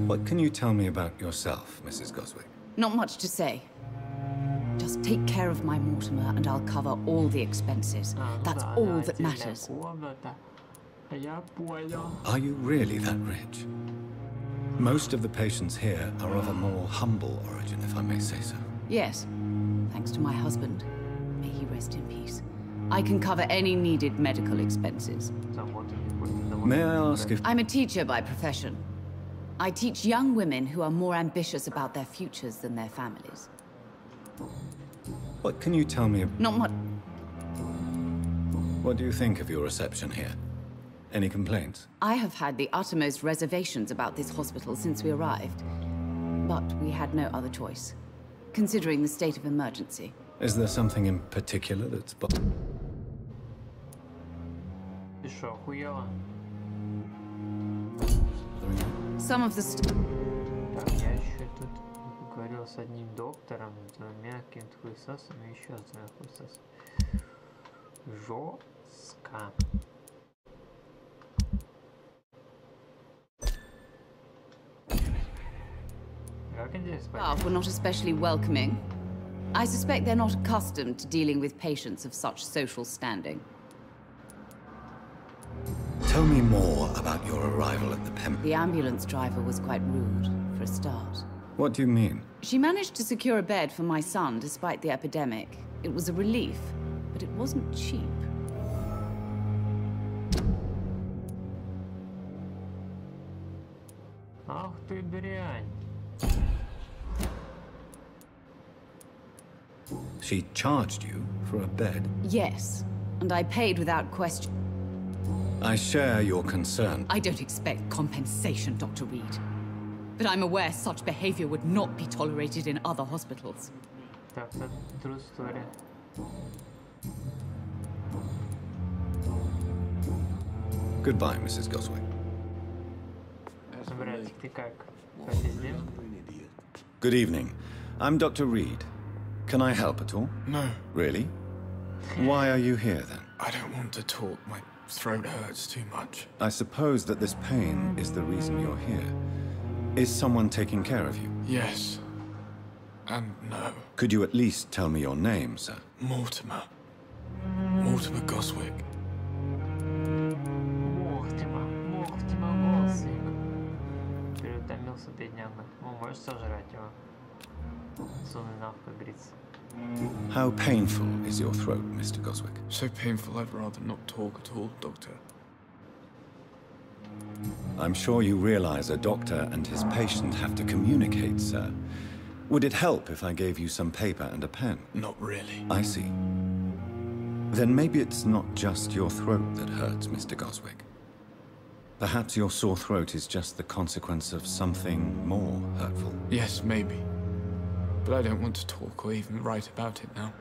What can you tell me about yourself, Mrs. Goswick? Not much to say. Just take care of my Mortimer and I'll cover all the expenses. That's all that matters. Are you really that rich? Most of the patients here are of a more humble origin, if I may say so. Yes, thanks to my husband. May he rest in peace. I can cover any needed medical expenses. May I ask if... I'm a teacher by profession. I teach young women who are more ambitious about their futures than their families. What can you tell me? Not much. What do you think of your reception here? Any complaints? I have had the uttermost reservations about this hospital since we arrived. But we had no other choice, considering the state of emergency. Is there something in particular that's... Some of the... Я еще тут говорил с одним доктором, двумя каким-то хуесосом и еще с двумя хуесосом. Жестко. Staff were not especially welcoming. I suspect they're not accustomed to dealing with patients of such social standing. Tell me more about your arrival at the The ambulance driver was quite rude, for a start. What do you mean? She managed to secure a bed for my son despite the epidemic. It was a relief, but it wasn't cheap. Ах ты дрянь. She charged you for a bed? Yes, and I paid without question. I share your concern. I don't expect compensation, Dr. Reed. But I'm aware such behavior would not be tolerated in other hospitals. Так, это true story. Goodbye, Mrs. Goswick. Братик, ты как? Попиздим? Good evening. I'm Dr. Reed. Can I help at all? No. Really? Why are you here, then? I don't want to talk. My throat hurts too much. I suppose that this pain is the reason you're here. Is someone taking care of you? Yes. And no. Could you at least tell me your name, sir? Mortimer. Mortimer Goswick. Mortimer Goswick. Переутомился, бедняга. Ну, можешь сожрать его. Soon enough, как говорится. How painful is your throat, Mr. Goswick? So painful I'd rather not talk at all, Doctor. I'm sure you realize a doctor and his patient have to communicate, sir. Would it help if I gave you some paper and a pen? Not really. I see. Then maybe it's not just your throat that hurts, Mr. Goswick. Perhaps your sore throat is just the consequence of something more hurtful. Yes, maybe. But I don't want to talk or even write about it now.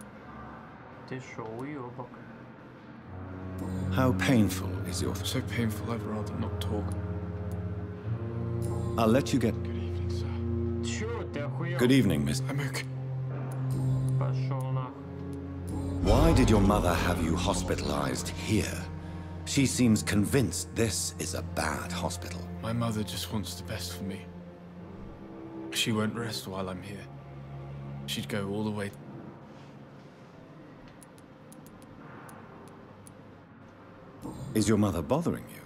How painful is your throat? So painful I'd rather not talk. I'll let you get... Good evening, sir. Good evening, Miss... I'm okay. Why did your mother have you hospitalized here? She seems convinced this is a bad hospital. My mother just wants the best for me. She won't rest while I'm here. She'd go all the way. Is your mother bothering you?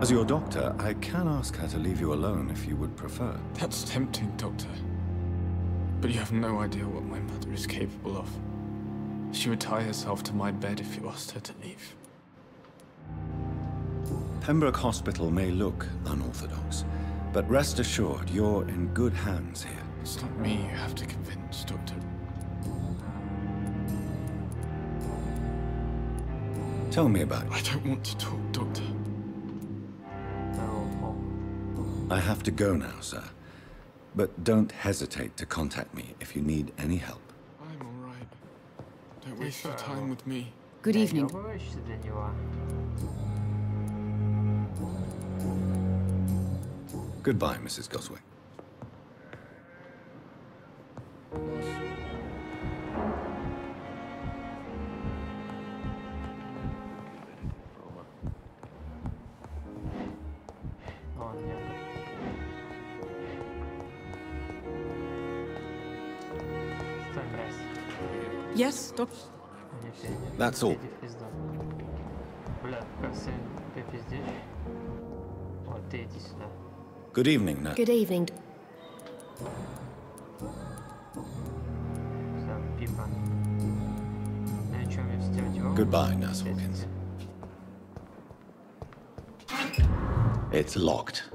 As your doctor, I can ask her to leave you alone if you would prefer. That's tempting, Doctor. But you have no idea what my mother is capable of. She would tie herself to my bed if you asked her to leave. Pembroke Hospital may look unorthodox, but rest assured you're in good hands here. It's not me you have to convince, Doctor. Tell me about it. I don't want to talk, Doctor. I have to go now, sir. But don't hesitate to contact me if you need any help. I'm all right. Don't waste your time with me. Good evening. Goodbye, Mrs. Goswick. Yes, Doc. That's all. Good evening, Nat. Good evening. Goodbye, Nurse Hawkins. It's locked.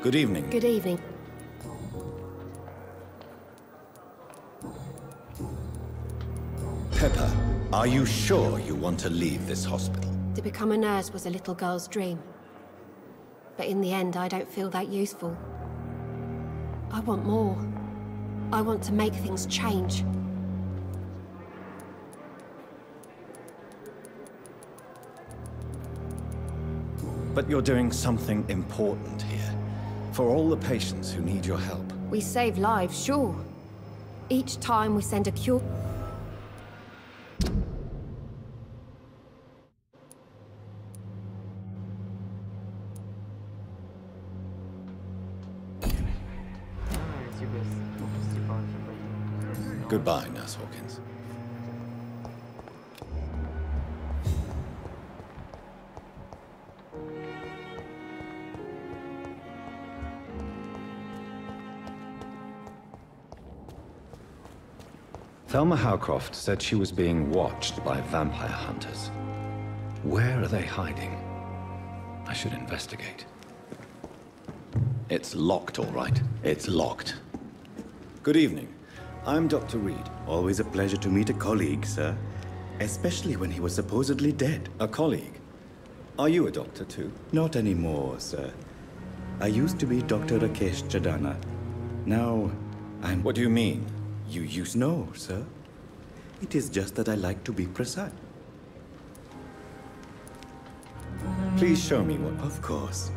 Good evening. Good evening. Pepper, are you sure you want to leave this hospital? To become a nurse was a little girl's dream. But in the end, I don't feel that useful. I want more. I want to make things change. But you're doing something important here. For all the patients who need your help. We save lives, sure. Each time we send a cure... Goodbye, Nurse Hawkins. Thelma Howcroft said she was being watched by vampire hunters. Where are they hiding? I should investigate. It's locked, all right. It's locked. Good evening. I'm Dr. Reed. Always a pleasure to meet a colleague, sir. Especially when he was supposedly dead. A colleague? Are you a doctor, too? Not anymore, sir. I used to be Dr. Rakesh Chadana. Now, I'm... What do you mean? You used no, sir. It is just that I like to be precise. Please show me what... Of course.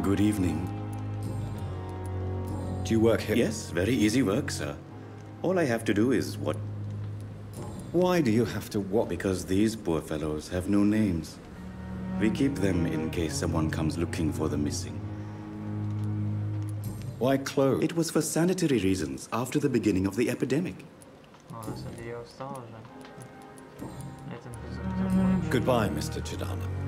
Good evening. Do you work here? Yes, very easy work, sir. All I have to do is what? Why do you have to what? Because these poor fellows have no names. We keep them in case someone comes looking for the missing. Why clothes? It was for sanitary reasons after the beginning of the epidemic. Goodbye, Mr. Chidana.